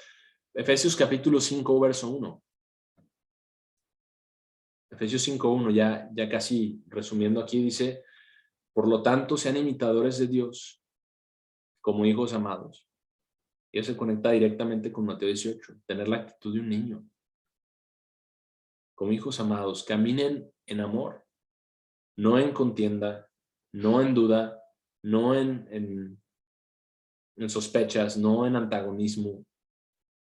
Efesios capítulo 5, verso 1. Efesios 5:1, ya casi resumiendo aquí, dice, por lo tanto, sean imitadores de Dios como hijos amados. Y eso se conecta directamente con Mateo 18, tener la actitud de un niño. Como hijos amados, caminen en amor, no en contienda, no en duda, no en en sospechas, no en antagonismo,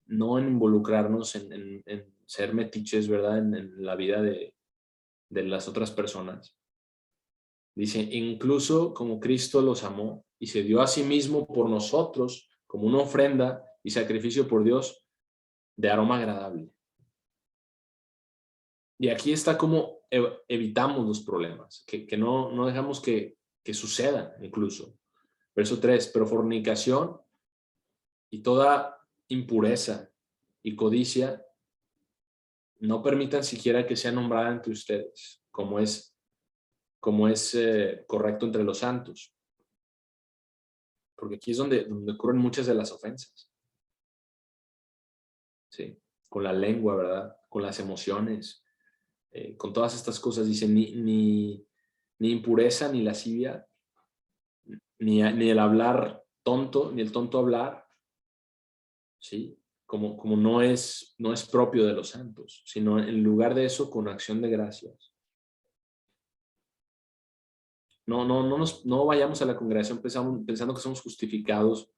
no en involucrarnos en ser metiches, ¿verdad? En la vida de las otras personas. Dice, incluso como Cristo los amó y se dio a sí mismo por nosotros como una ofrenda y sacrificio por Dios de aroma agradable. Y aquí está como evitamos los problemas, que no dejamos que suceda incluso. Verso 3, pero fornicación y toda impureza y codicia no permitan siquiera que sea nombrada entre ustedes, como es correcto entre los santos. Porque aquí es donde ocurren muchas de las ofensas. ¿Sí? Con la lengua, ¿verdad? Con las emociones, con todas estas cosas. Dice, ni impureza, ni lascivia, ni el hablar tonto, ni el tonto hablar, ¿sí? Como no es propio de los santos, sino en lugar de eso, con acción de gracias. No vayamos a la congregación pensando que somos justificados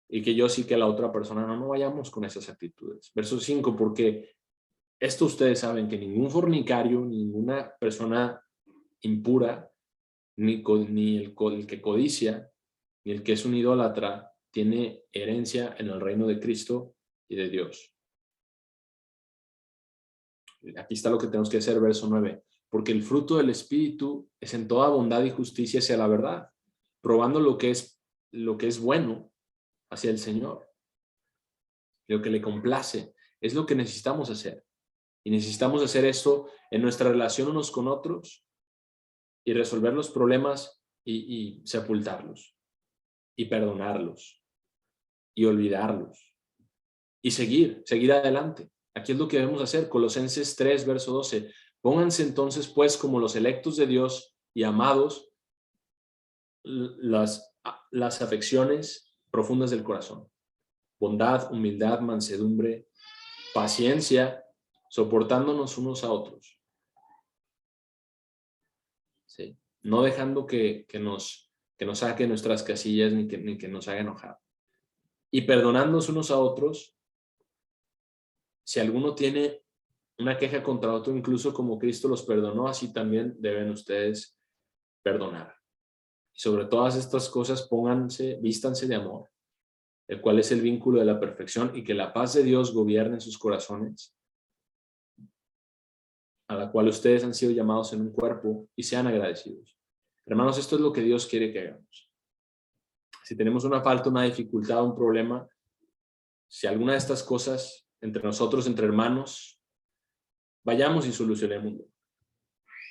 y que yo sí que la otra persona no vayamos con esas actitudes. Verso 5, porque esto ustedes saben que ningún fornicario, ninguna persona impura, ni el que codicia, ni el que es un idólatra, tiene herencia en el reino de Cristo y de Dios. Aquí está lo que tenemos que hacer, verso 9. Porque el fruto del Espíritu es en toda bondad y justicia hacia la verdad, probando lo que es bueno hacia el Señor, lo que le complace. Es lo que necesitamos hacer. Y necesitamos hacer esto en nuestra relación unos con otros y resolver los problemas y sepultarlos y perdonarlos y olvidarlos y seguir adelante. Aquí es lo que debemos hacer. Colosenses 3, verso 12. Pónganse entonces pues como los electos de Dios y amados las afecciones profundas del corazón. Bondad, humildad, mansedumbre, paciencia, soportándonos unos a otros. ¿Sí? No dejando que nos saque nuestras casillas ni que nos haga enojar. Y perdonándonos unos a otros, si alguno tiene una queja contra otro, incluso como Cristo los perdonó, así también deben ustedes perdonar. Y sobre todas estas cosas vístanse de amor, el cual es el vínculo de la perfección, y que la paz de Dios gobierne en sus corazones, a la cual ustedes han sido llamados en un cuerpo, y sean agradecidos. Hermanos, esto es lo que Dios quiere que hagamos. Si tenemos una falta, una dificultad, un problema, si alguna de estas cosas entre nosotros, entre hermanos, vayamos y solucionémoslo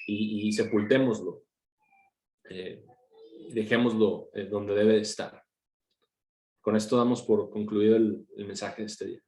y sepultémoslo, dejémoslo donde debe de estar. Con esto damos por concluido el mensaje de este día.